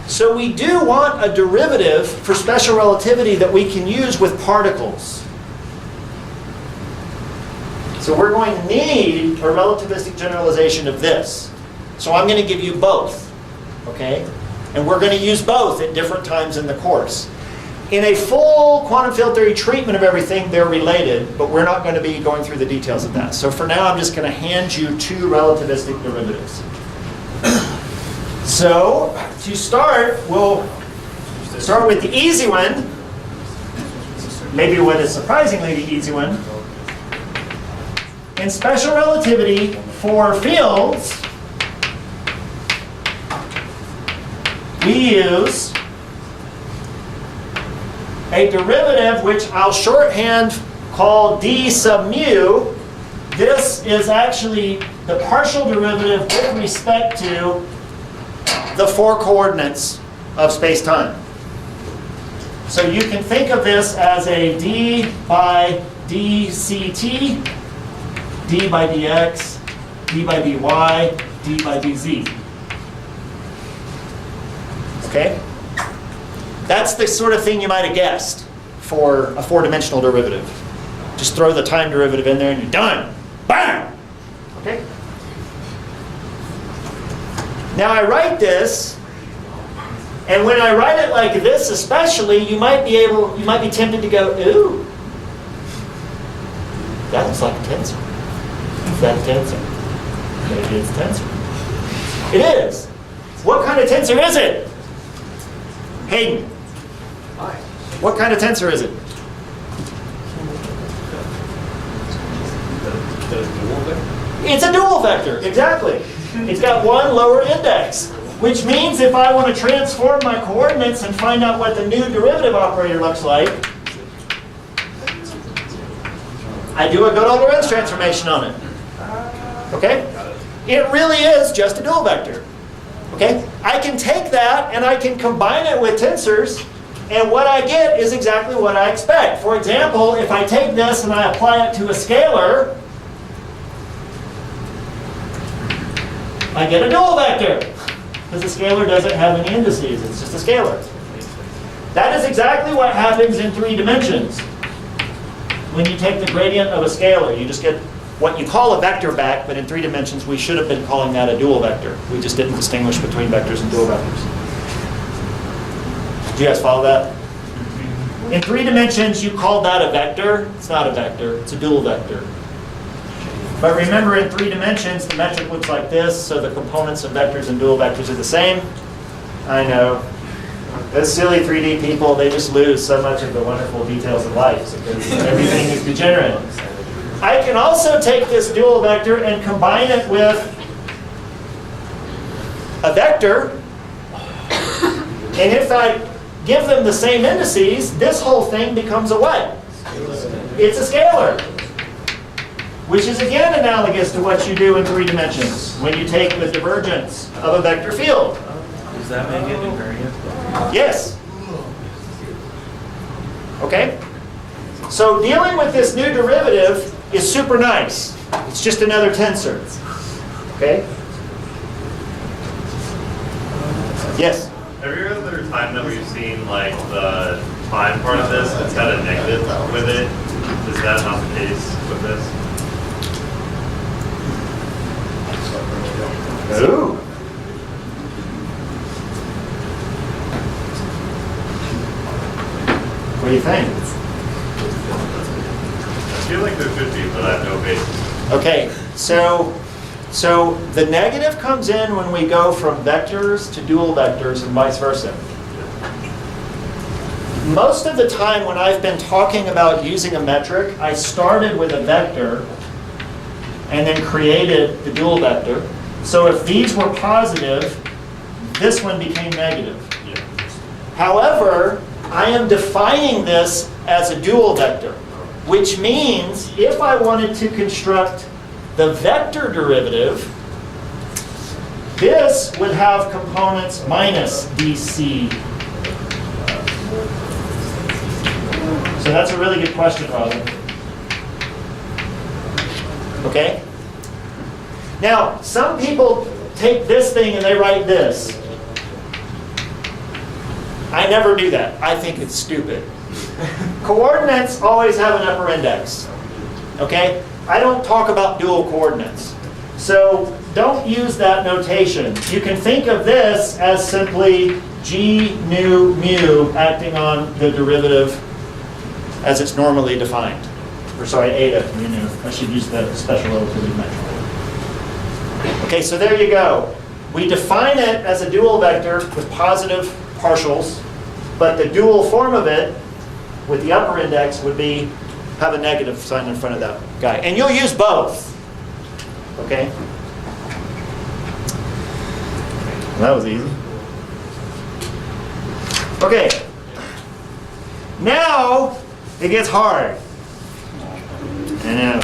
So we do want a derivative for special relativity that we can use with particles. So we're going to need a relativistic generalization of this. So I'm going to give you both. Okay? And we're going to use both at different times in the course. In a full quantum field theory treatment of everything, they're related, but we're not going to be going through the details of that. So for now, I'm just going to hand you two relativistic derivatives. So to start, we'll start with the easy one. Maybe what is surprisingly the easy one. In special relativity for fields, we use a derivative which I'll shorthand call d sub mu. This is actually the partial derivative with respect to the four coordinates of space-time. So you can think of this as a d by dct, d by dx, d by dy, d by dz. Okay? That's the sort of thing you might have guessed for a four-dimensional derivative. Just throw the time derivative in there and you're done. Bam! Okay? Now I write this, and when I write it like this especially, you might be tempted to go, ooh, that looks like a tensor. Is that a tensor? Maybe it's a tensor. It is. What kind of tensor is it? Hayden. What kind of tensor is it? It's a dual vector, exactly. It's got one lower index, which means if I want to transform my coordinates and find out what the new derivative operator looks like, I do a Godel-Lorentz transformation on it. Okay? It really is just a dual vector. Okay? I can take that and I can combine it with tensors, and what I get is exactly what I expect. For example, if I take this and I apply it to a scalar, I get a dual vector, because the scalar doesn't have any indices, it's just a scalar. That is exactly what happens in 3 dimensions. When you take the gradient of a scalar, you just get what you call a vector back, but in 3 dimensions we should have been calling that a dual vector. We just didn't distinguish between vectors and dual vectors. Do you guys follow that? In 3 dimensions you called that a vector. It's not a vector, it's a dual vector. But remember, in 3 dimensions the metric looks like this, so the components of vectors and dual vectors are the same. I know. Those silly 3D people, they just lose so much of the wonderful details of life because everything is degenerate. I can also take this dual vector and combine it with a vector. And if I give them the same indices, this whole thing becomes a what? It's a scalar. Which is again analogous to what you do in 3 dimensions when you take the divergence of a vector field. Does that make it invariant? Yes. Okay? So dealing with this new derivative is super nice. It's just another tensor. Okay? Yes? Every other time that we've seen like the time part of this, it's got a negative with it. Is that not the case with this? Ooh. What do you think? I feel like there should be, but I have no basis. Okay, so the negative comes in when we go from vectors to dual vectors and vice versa. Most of the time when I've been talking about using a metric, I started with a vector and then created the dual vector. So if these were positive, this one became negative. Yeah. However, I am defining this as a dual vector, which means if I wanted to construct the vector derivative, this would have components minus dc. So that's a really good question, Robin. Okay? Now, some people take this thing and they write this. I never do that. I think it's stupid. Coordinates always have an upper index. Okay? I don't talk about dual coordinates. So don't use that notation. You can think of this as simply g nu mu acting on the derivative as it's normally defined. Or sorry, eta mu nu. I should use the special relativity metric. Okay, so there you go. We define it as a dual vector with positive partials, but the dual form of it with the upper index would be have a negative sign in front of that guy. And you'll use both. Okay? That was easy. Okay. Now it gets hard. I know.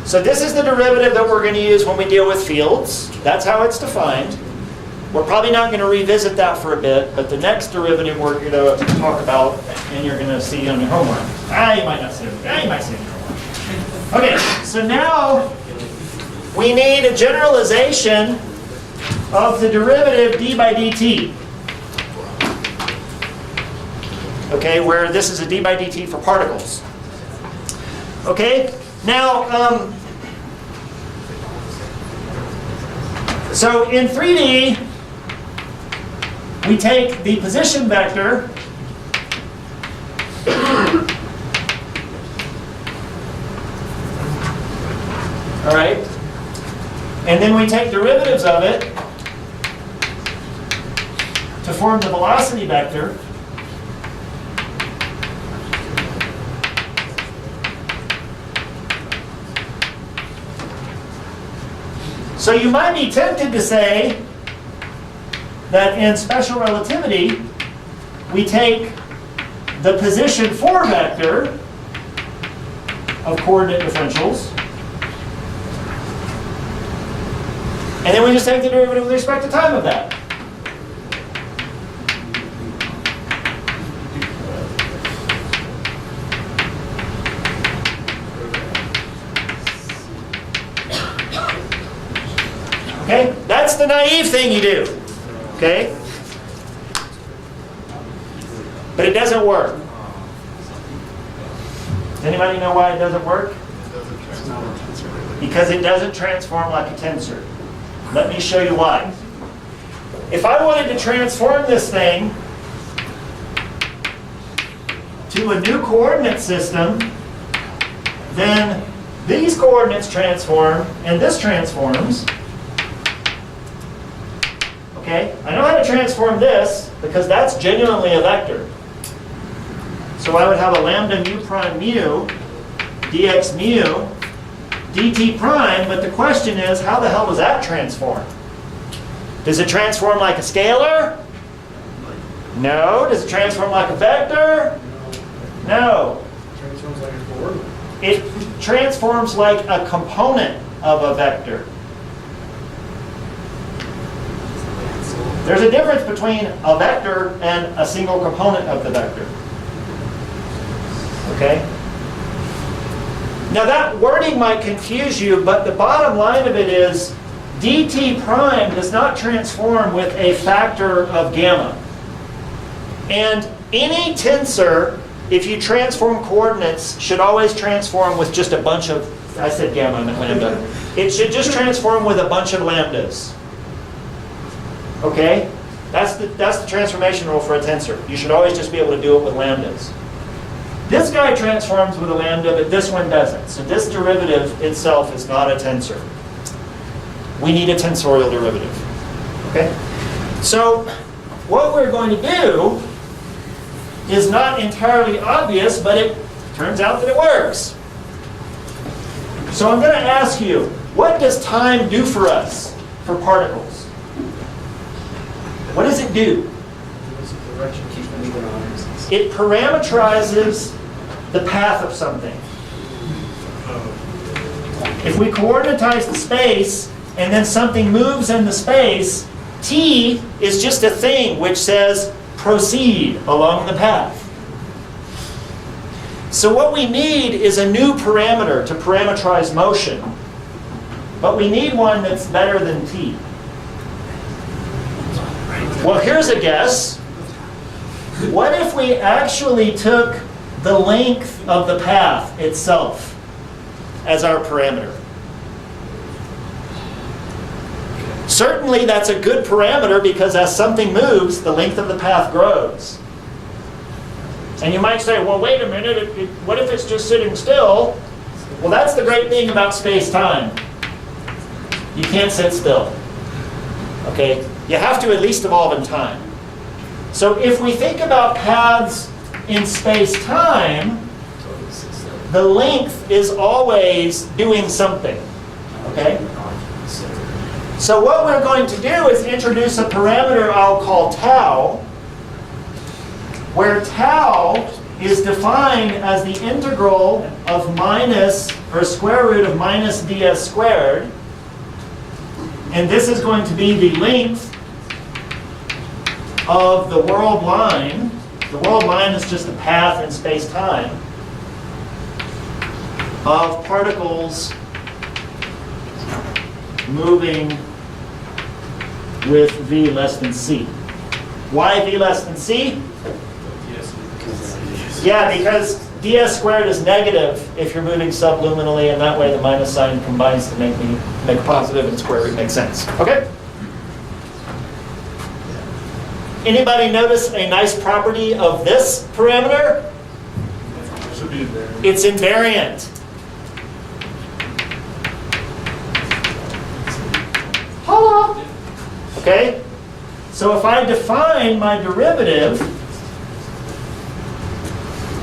So this is the derivative that we're going to use when we deal with fields. That's how it's defined. We're probably not going to revisit that for a bit, but the next derivative we're going to talk about, and you're going to see on your homework. You might not see it. You might see it on your homework. Okay, so now we need a generalization of the derivative d by dt. Okay, where this is a d by dt for particles. Okay, now, so in 3D, we take the position vector all right, and then we take derivatives of it to form the velocity vector. So you might be tempted to say that in special relativity, we take the position 4 vector of coordinate differentials, and then we just take the derivative with respect to time of that. Okay? That's the naive thing you do. Okay? But it doesn't work. Does anybody know why it doesn't work? Because it doesn't transform like a tensor. Let me show you why. If I wanted to transform this thing to a new coordinate system, then these coordinates transform and this transforms. Okay, I know how to transform this because that's genuinely a vector. So I would have a lambda mu prime mu dx mu dt prime, but the question is, how the hell does that transform? Does it transform like a scalar? No. Does it transform like a vector? No. Transforms like a coordinate. It transforms like a component of a vector. There's a difference between a vector and a single component of the vector. Okay? Now that wording might confuse you, but the bottom line of it is dt prime does not transform with a factor of gamma. And any tensor, if you transform coordinates, should always transform with just a bunch of, I said gamma, I meant lambda. It should just transform with a bunch of lambdas. Okay? That's the transformation rule for a tensor. You should always just be able to do it with lambdas. This guy transforms with a lambda, but this one doesn't. So this derivative itself is not a tensor. We need a tensorial derivative. Okay? So what we're going to do is not entirely obvious, but it turns out that it works. So I'm going to ask you, what does time do for us, for particles? What does it do? It parametrizes the path of something. If we coordinatize the space and then something moves in the space, t is just a thing which says proceed along the path. So what we need is a new parameter to parameterize motion. But we need one that's better than t. Well, here's a guess. What if we actually took the length of the path itself as our parameter? Certainly that's a good parameter because as something moves, the length of the path grows. And you might say, well, wait a minute, what if it's just sitting still? Well, that's the great thing about space-time. You can't sit still. Okay? You have to at least evolve in time. So if we think about paths in space-time, the length is always doing something. Okay? So what we're going to do is introduce a parameter I'll call tau, where tau is defined as the integral of minus, or square root of minus ds squared. And this is going to be the length of the world line. The world line is just a path in space-time of particles moving with v less than c. Why v less than c? Yeah, because ds squared is negative if you're moving subluminally, and that way the minus sign combines to make positive, and square root makes sense. Okay? Anybody notice a nice property of this parameter? Should be invariant. It's invariant. Hello. Okay? So if I define my derivative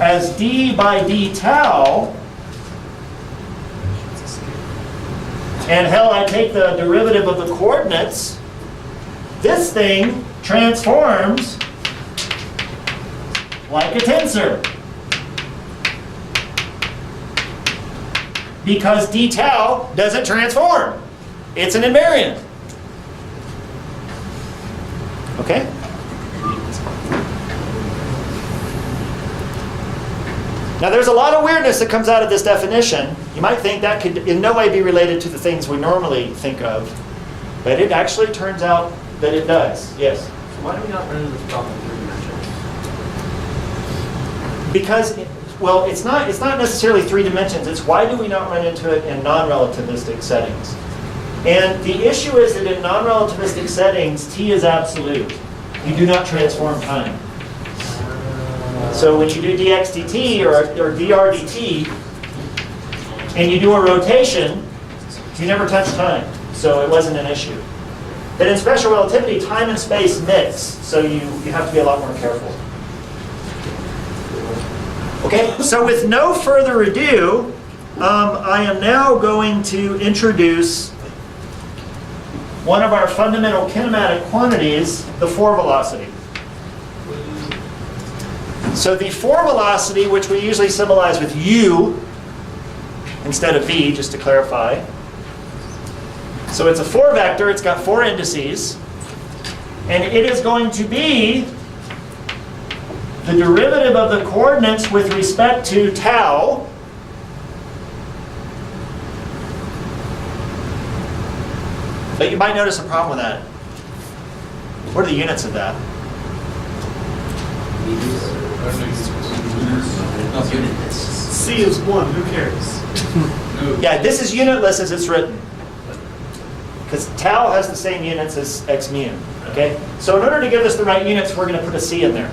as d by d tau, and hell, I take the derivative of the coordinates, this thing transforms like a tensor. Because d tau doesn't transform. It's an invariant. Okay? Now there's a lot of weirdness that comes out of this definition. You might think that could in no way be related to the things we normally think of, but it actually turns out that it does. Yes? So why do we not run into this problem in 3 dimensions? Because, well, it's not necessarily 3 dimensions. It's why do we not run into it in non-relativistic settings? And the issue is that in non-relativistic settings, t is absolute. You do not transform time. So when you do dx dt or dr dt, and you do a rotation, you never touch time. So it wasn't an issue. But in special relativity, time and space mix, so you have to be a lot more careful. Okay, so with no further ado, I am now going to introduce one of our fundamental kinematic quantities, the 4 velocity. So the 4 velocity, which we usually symbolize with u instead of v, just to clarify. So it's a 4 vector, it's got 4 indices, and it is going to be the derivative of the coordinates with respect to tau But you might notice a problem with that. What are the units of that? C is 1, who cares? Yeah, this is unitless as it's written. Because tau has the same units as x mu. Okay? So in order to give us the right units, we're going to put a c in there.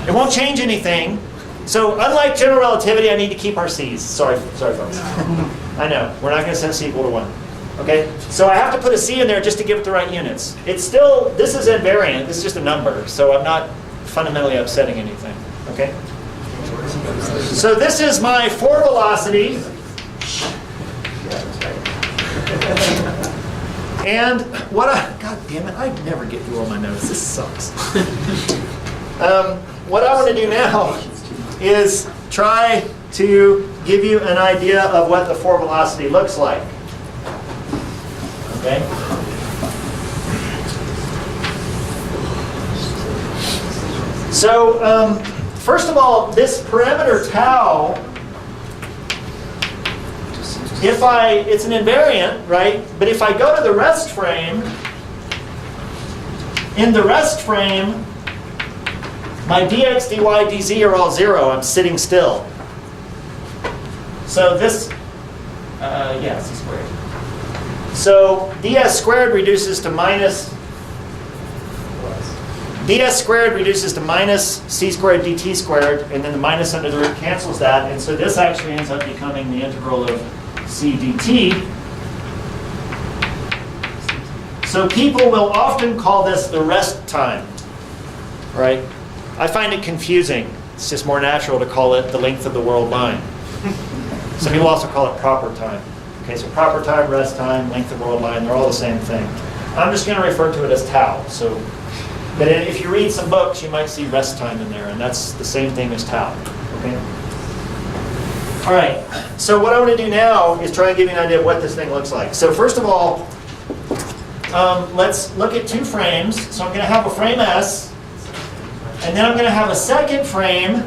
It won't change anything. So unlike general relativity, I need to keep our c's. Sorry folks. I know, we're not going to set c equal to 1. Okay? So I have to put a c in there just to give it the right units. It's still, this is invariant, this is just a number, so I'm not fundamentally upsetting anything. Okay? So this is my 4 velocity. And what God damn it, I never get through all my notes. This sucks. What I want to do now is try to give you an idea of what the 4 velocity looks like. Okay? So, first of all, this parameter tau, it's an invariant, right? But if I go to the rest frame, in the rest frame, my dx, dy, dz are all 0. I'm sitting still. So this, yeah, c squared. So ds squared reduces to minus, ds squared reduces to minus c squared dt squared, and then the minus under the root cancels that, and so this actually ends up becoming the integral of c dt. So people will often call this the rest time, right? I find it confusing. It's just more natural to call it the length of the world line. Some people also call it proper time. Okay, so proper time, rest time, length of world line, they're all the same thing. I'm just going to refer to it as tau. So, but if you read some books, you might see rest time in there, and that's the same thing as tau. Okay. All right. So what I want to do now is try and give you an idea of what this thing looks like. So first of all, let's look at 2 frames. So I'm going to have a frame S, and then I'm going to have a second frame,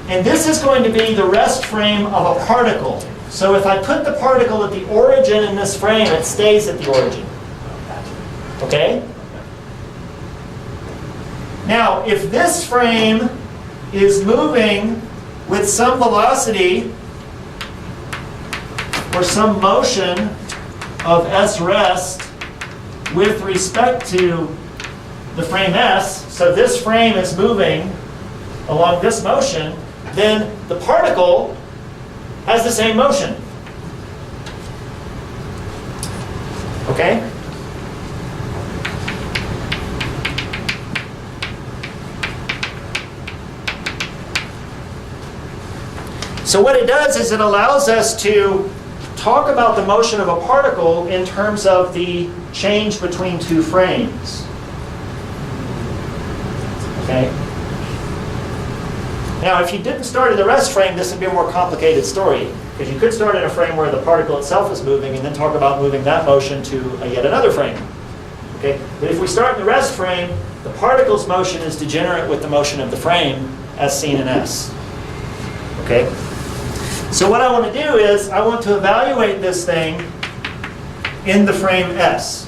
and this is going to be the rest frame of a particle. So if I put the particle at the origin in this frame, it stays at the origin. Okay? Now, if this frame is moving with some velocity or some motion of s rest with respect to the frame S, so this frame is moving along this motion, then the particle has the same motion. Okay? So what it does is it allows us to talk about the motion of a particle in terms of the change between 2 frames. Okay? Now, if you didn't start in the rest frame, this would be a more complicated story. Because you could start in a frame where the particle itself is moving and then talk about moving that motion to yet another frame. Okay? But if we start in the rest frame, the particle's motion is degenerate with the motion of the frame as seen in S. Okay? So what I want to do is I want to evaluate this thing in the frame S.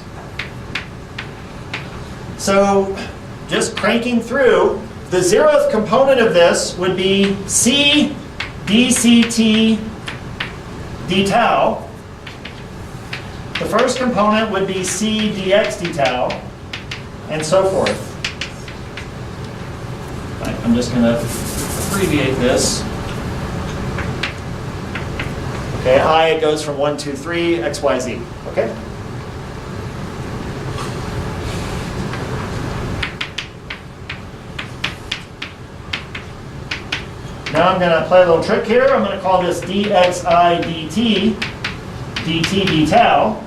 So just cranking through, the 0th component of this would be c dct d tau. The first component would be c dx d tau, and so forth. Right, I'm just going to abbreviate this. Okay, I, it goes from 1, 2, 3, x, y, z. Okay? Now I'm going to play a little trick here. I'm going to call this dxi dt, dt d tau.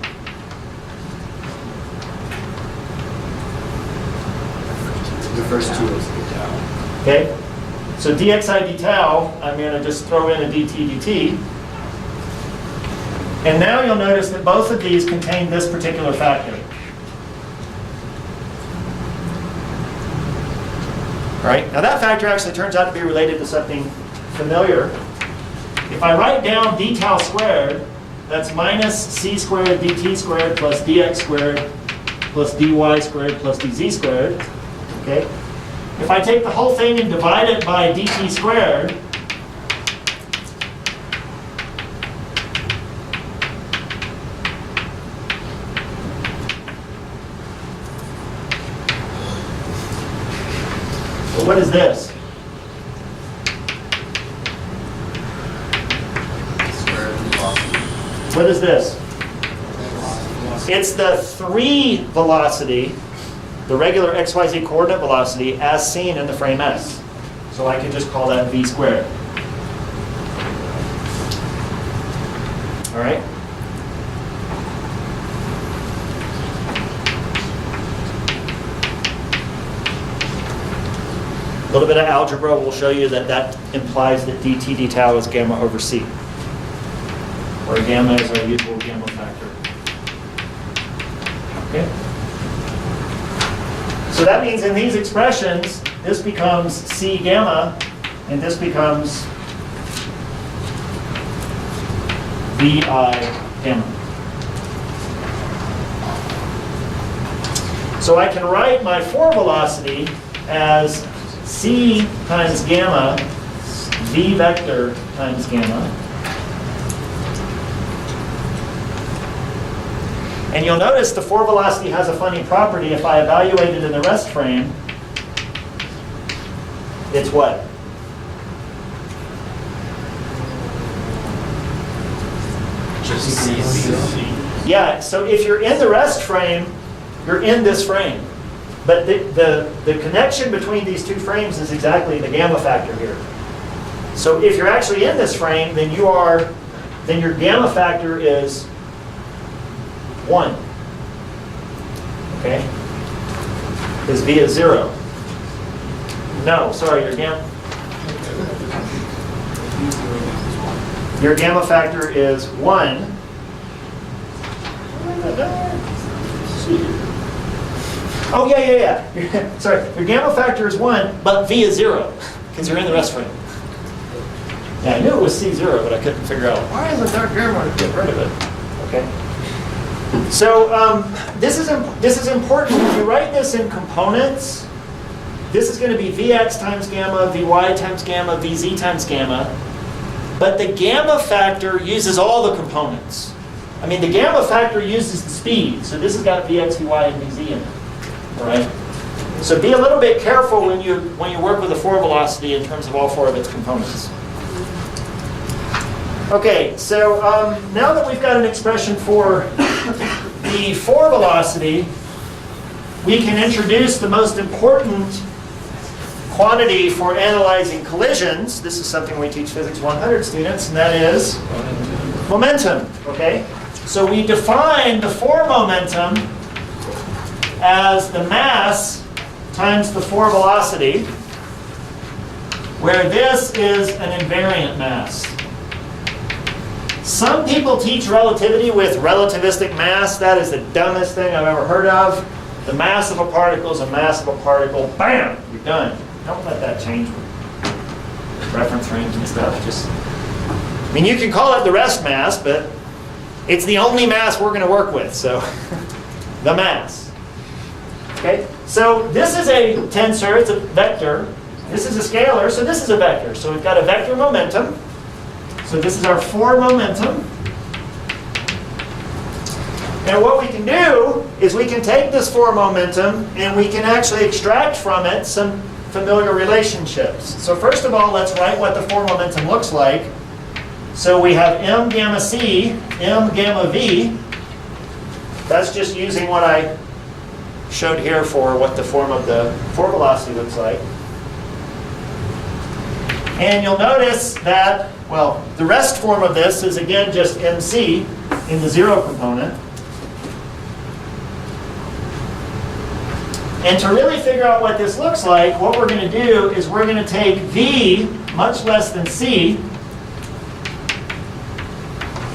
The first two is the tau. Okay? So dxi d tau, I'm going to just throw in a dt dt. And now you'll notice that both of these contain this particular factor. All right? Now that factor actually turns out to be related to something familiar. If I write down d tau squared, that's minus c squared dt squared plus dx squared plus dy squared plus dz squared. Okay? If I take the whole thing and divide it by dt squared, well, what is this? What is this? It's the 3 velocity, the regular xyz coordinate velocity as seen in the frame S. So I can just call that v squared. All right? A little bit of algebra will show you that that implies that dt d tau is gamma over c, where gamma is our usual gamma factor. Okay? So that means in these expressions, this becomes c gamma, and this becomes vi gamma. So I can write my 4 velocity as c times gamma, v vector times gamma. And you'll notice the 4 velocity has a funny property. If I evaluate it in the rest frame, it's what? Just C. Yeah, so if you're in the rest frame, you're in this frame. But the connection between these two frames is exactly the gamma factor here. So if you're actually in this frame, then your gamma factor is 1. Okay? Is v is 0. No, sorry, your gamma factor is 1. Oh, yeah. Sorry, your gamma factor is 1, but v is 0, because you're in the rest frame. Yeah, I knew it was C0, but I couldn't figure out why is it that gamma to get rid of it. Okay. So this is important. If you write this in components, this is going to be Vx times gamma, Vy times gamma, Vz times gamma. But the gamma factor uses all the components. I mean, the gamma factor uses the speed. So this has got Vx, Vy, and Vz in it. All right? So be a little bit careful when you work with a 4 velocity in terms of all 4 of its components. Okay, so now that we've got an expression for the 4 velocity, we can introduce the most important quantity for analyzing collisions. This is something we teach Physics 100 students, and that is momentum. Okay, so we define the 4 momentum as the mass times the 4 velocity, where this is an invariant mass. Some people teach relativity with relativistic mass. That is the dumbest thing I've ever heard of. The mass of a particle is a mass of a particle. Bam! You're done. Don't let that change with reference range and stuff. I mean, you can call it the rest mass, but it's the only mass we're going to work with. So, the mass. Okay? So, this is a tensor. It's a vector. This is a scalar, so this is a vector. So, we've got a vector momentum. So this is our 4 momentum. And what we can do is we can take this 4 momentum and we can actually extract from it some familiar relationships. So first of all, let's write what the 4 momentum looks like. So we have m gamma c, m gamma v. That's just using what I showed here for what the form of the 4 velocity looks like. And you'll notice that, well, the rest form of this is again just MC in the 0 component. And to really figure out what this looks like, what we're going to do is we're going to take V much less than C.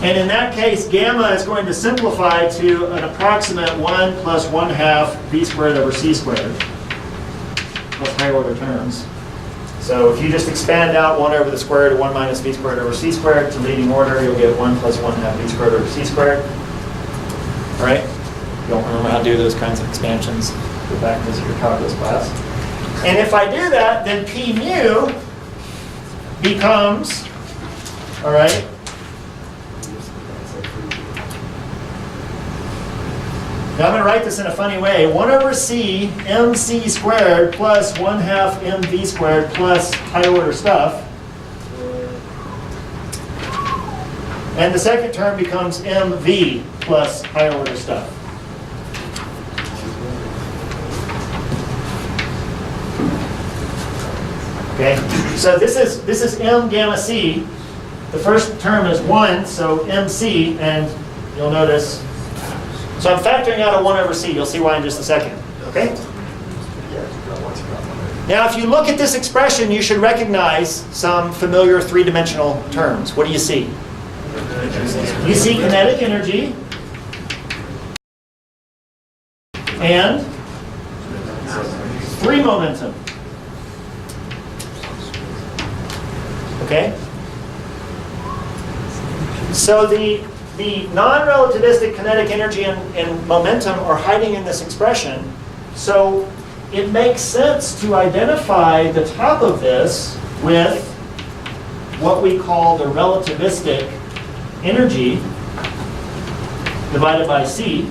And in that case, gamma is going to simplify to an approximate 1 plus 1/2 V squared over C squared, plus higher order terms. So if you just expand out 1 over the square root of 1 minus V squared over C squared to leading order, you'll get 1 plus 1/2 V squared over C squared. All right? You don't remember how to do those kinds of expansions, go back and visit your calculus class. And if I do that, then P mu becomes, all right, now I'm going to write this in a funny way. 1 over C mc squared plus 1/2 mv squared plus higher order stuff. And the second term becomes mv plus higher order stuff. Okay, so this is m gamma c. The first term is 1, so mc, and you'll notice. So I'm factoring out a 1 over c. You'll see why in just a second. Okay? Now, if you look at this expression, you should recognize some familiar three-dimensional terms. What do you see? You see kinetic energy and free momentum. Okay? So the non-relativistic kinetic energy and momentum are hiding in this expression. So it makes sense to identify the top of this with what we call the relativistic energy divided by C.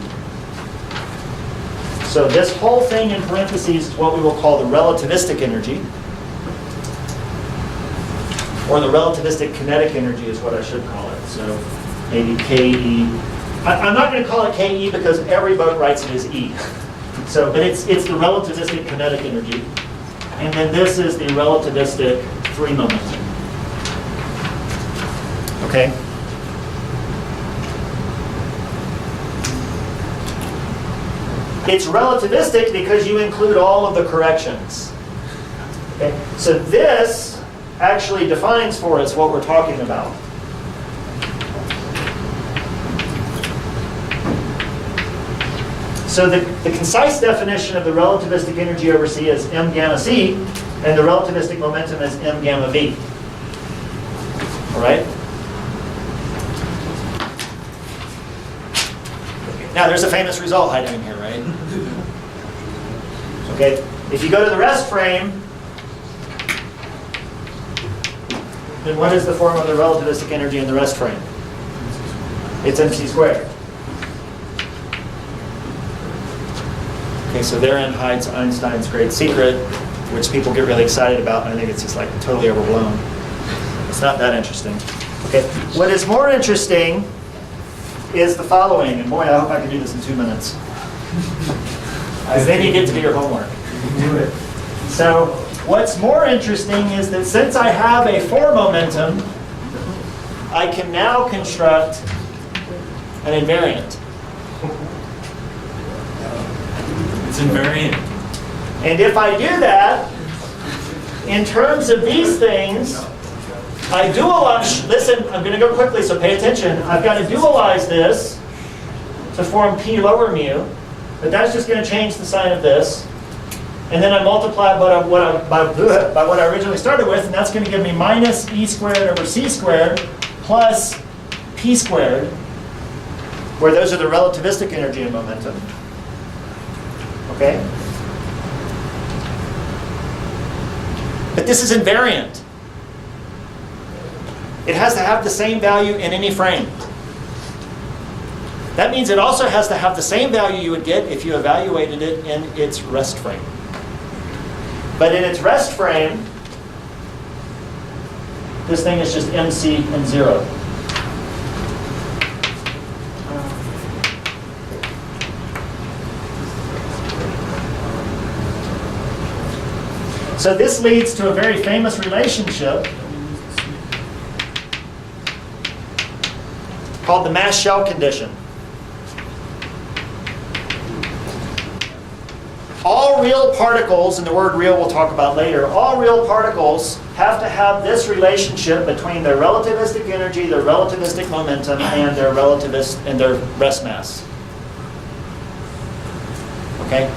So this whole thing in parentheses is what we will call the relativistic energy. Or the relativistic kinetic energy is what I should call it. So maybe KE. I'm not going to call it KE because every boat writes it as E. So, but it's the relativistic kinetic energy. And then this is the relativistic free momentum. Okay? It's relativistic because you include all of the corrections. Okay? So this actually defines for us what we're talking about. So the concise definition of the relativistic energy over C is m gamma c, and the relativistic momentum is m gamma v. All right? Now there's a famous result hiding in here, right? Okay, if you go to the rest frame, then what is the form of the relativistic energy in the rest frame? It's mc squared. Okay, so therein hides Einstein's great secret, which people get really excited about, and I think it's just like totally overblown. It's not that interesting. Okay, what is more interesting is the following, and boy, I hope I can do this in 2 minutes. Because then you get to do your homework. Do it. So what's more interesting is that since I have a 4 momentum, I can now construct an invariant. It's invariant. And if I do that, in terms of these things, I dualize, listen, I'm going to go quickly, so pay attention. I've got to dualize this to form P lower mu, but that's just going to change the sign of this. And then I multiply by what I originally started with, and that's going to give me minus E squared over C squared plus P squared, where those are the relativistic energy and momentum. Okay? But this is invariant. It has to have the same value in any frame. That means it also has to have the same value you would get if you evaluated it in its rest frame. But in its rest frame, this thing is just MC and 0. So this leads to a very famous relationship called the mass shell condition. All real particles, and the word real we'll talk about later, all real particles have to have this relationship between their relativistic energy, their relativistic momentum, and their rest mass. Okay?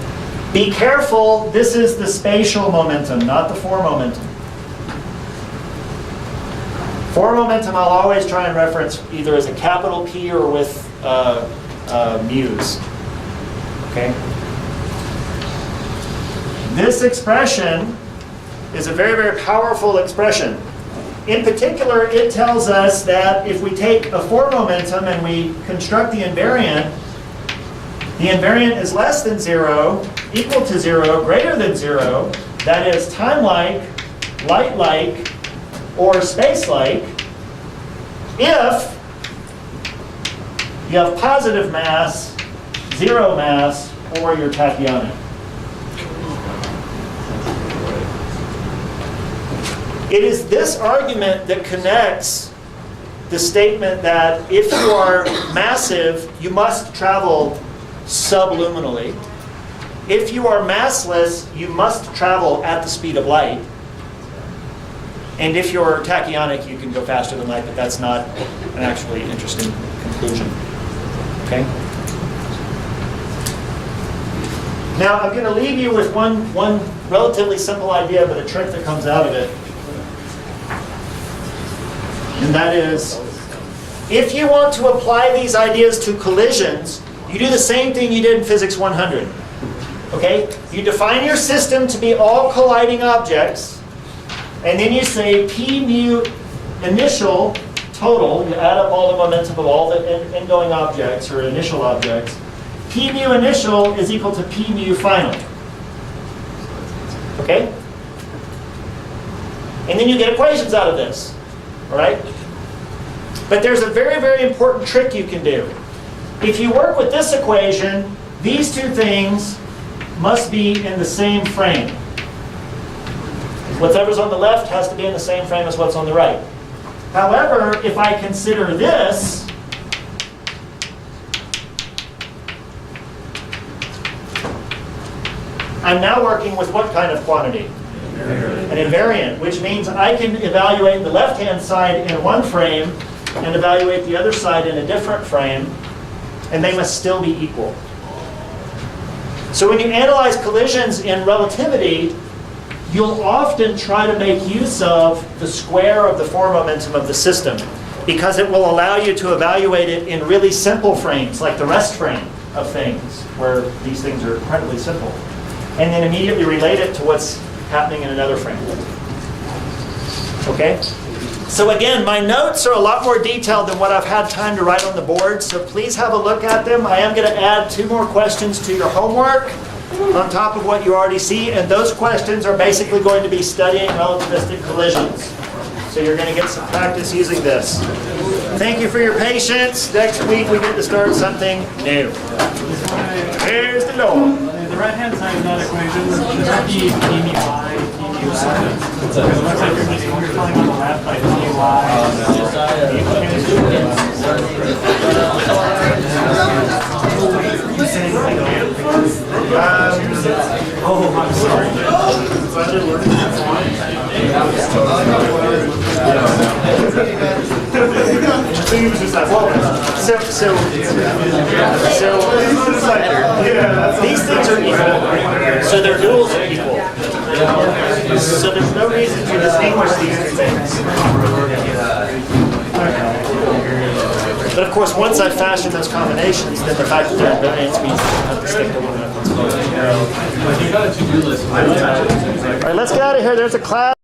Be careful, this is the spatial momentum, not the form momentum. Form momentum I'll always try and reference either as a capital P or with mu's. Okay? This expression is a very, very powerful expression. In particular, it tells us that if we take a form momentum and we construct the invariant is less than 0, equal to 0, greater than 0, that is time-like, light-like, or space-like, if you have positive mass, 0 mass, or you're tachyonic. It is this argument that connects the statement that if you are massive, you must travel subluminally. If you are massless, you must travel at the speed of light. And if you're tachyonic, you can go faster than light, but that's not an actually interesting conclusion. Okay? Now, I'm going to leave you with one relatively simple idea, but a trick that comes out of it. And that is, if you want to apply these ideas to collisions, you do the same thing you did in Physics 100. Okay? You define your system to be all colliding objects, and then you say P mu initial total, you add up all the momentum of all the ingoing objects or initial objects. P mu initial is equal to P mu final. Okay? And then you get equations out of this. All right? But there's a very, very important trick you can do. If you work with this equation, these two things must be in the same frame. Whatever's on the left has to be in the same frame as what's on the right. However, if I consider this, I'm now working with what kind of quantity? An invariant, which means I can evaluate the left-hand side in one frame and evaluate the other side in a different frame, and they must still be equal. So when you analyze collisions in relativity, you'll often try to make use of the square of the form momentum of the system, because it will allow you to evaluate it in really simple frames, like the rest frame of things, where these things are incredibly simple, and then immediately relate it to what's happening in another frame. Okay? So again, my notes are a lot more detailed than what I've had time to write on the board, so please have a look at them. I am going to add 2 more questions to your homework on top of what you already see, and those questions are basically going to be studying relativistic collisions. So you're going to get some practice using this. Thank you for your patience. Next week we get to start something new. Here's the door. The right-hand side of that equation, should that be P mu I, P mu I? Because it looks like you're just multiplying on the left by P mu I. Oh, I'm sorry. These things are equal. So their duals are equal. So there's no reason to distinguish these two things. But of course, once I fashion those combinations, then the fact that they're invariants means I don't have to stick to one of them. All right, let's get out of here. There's a class.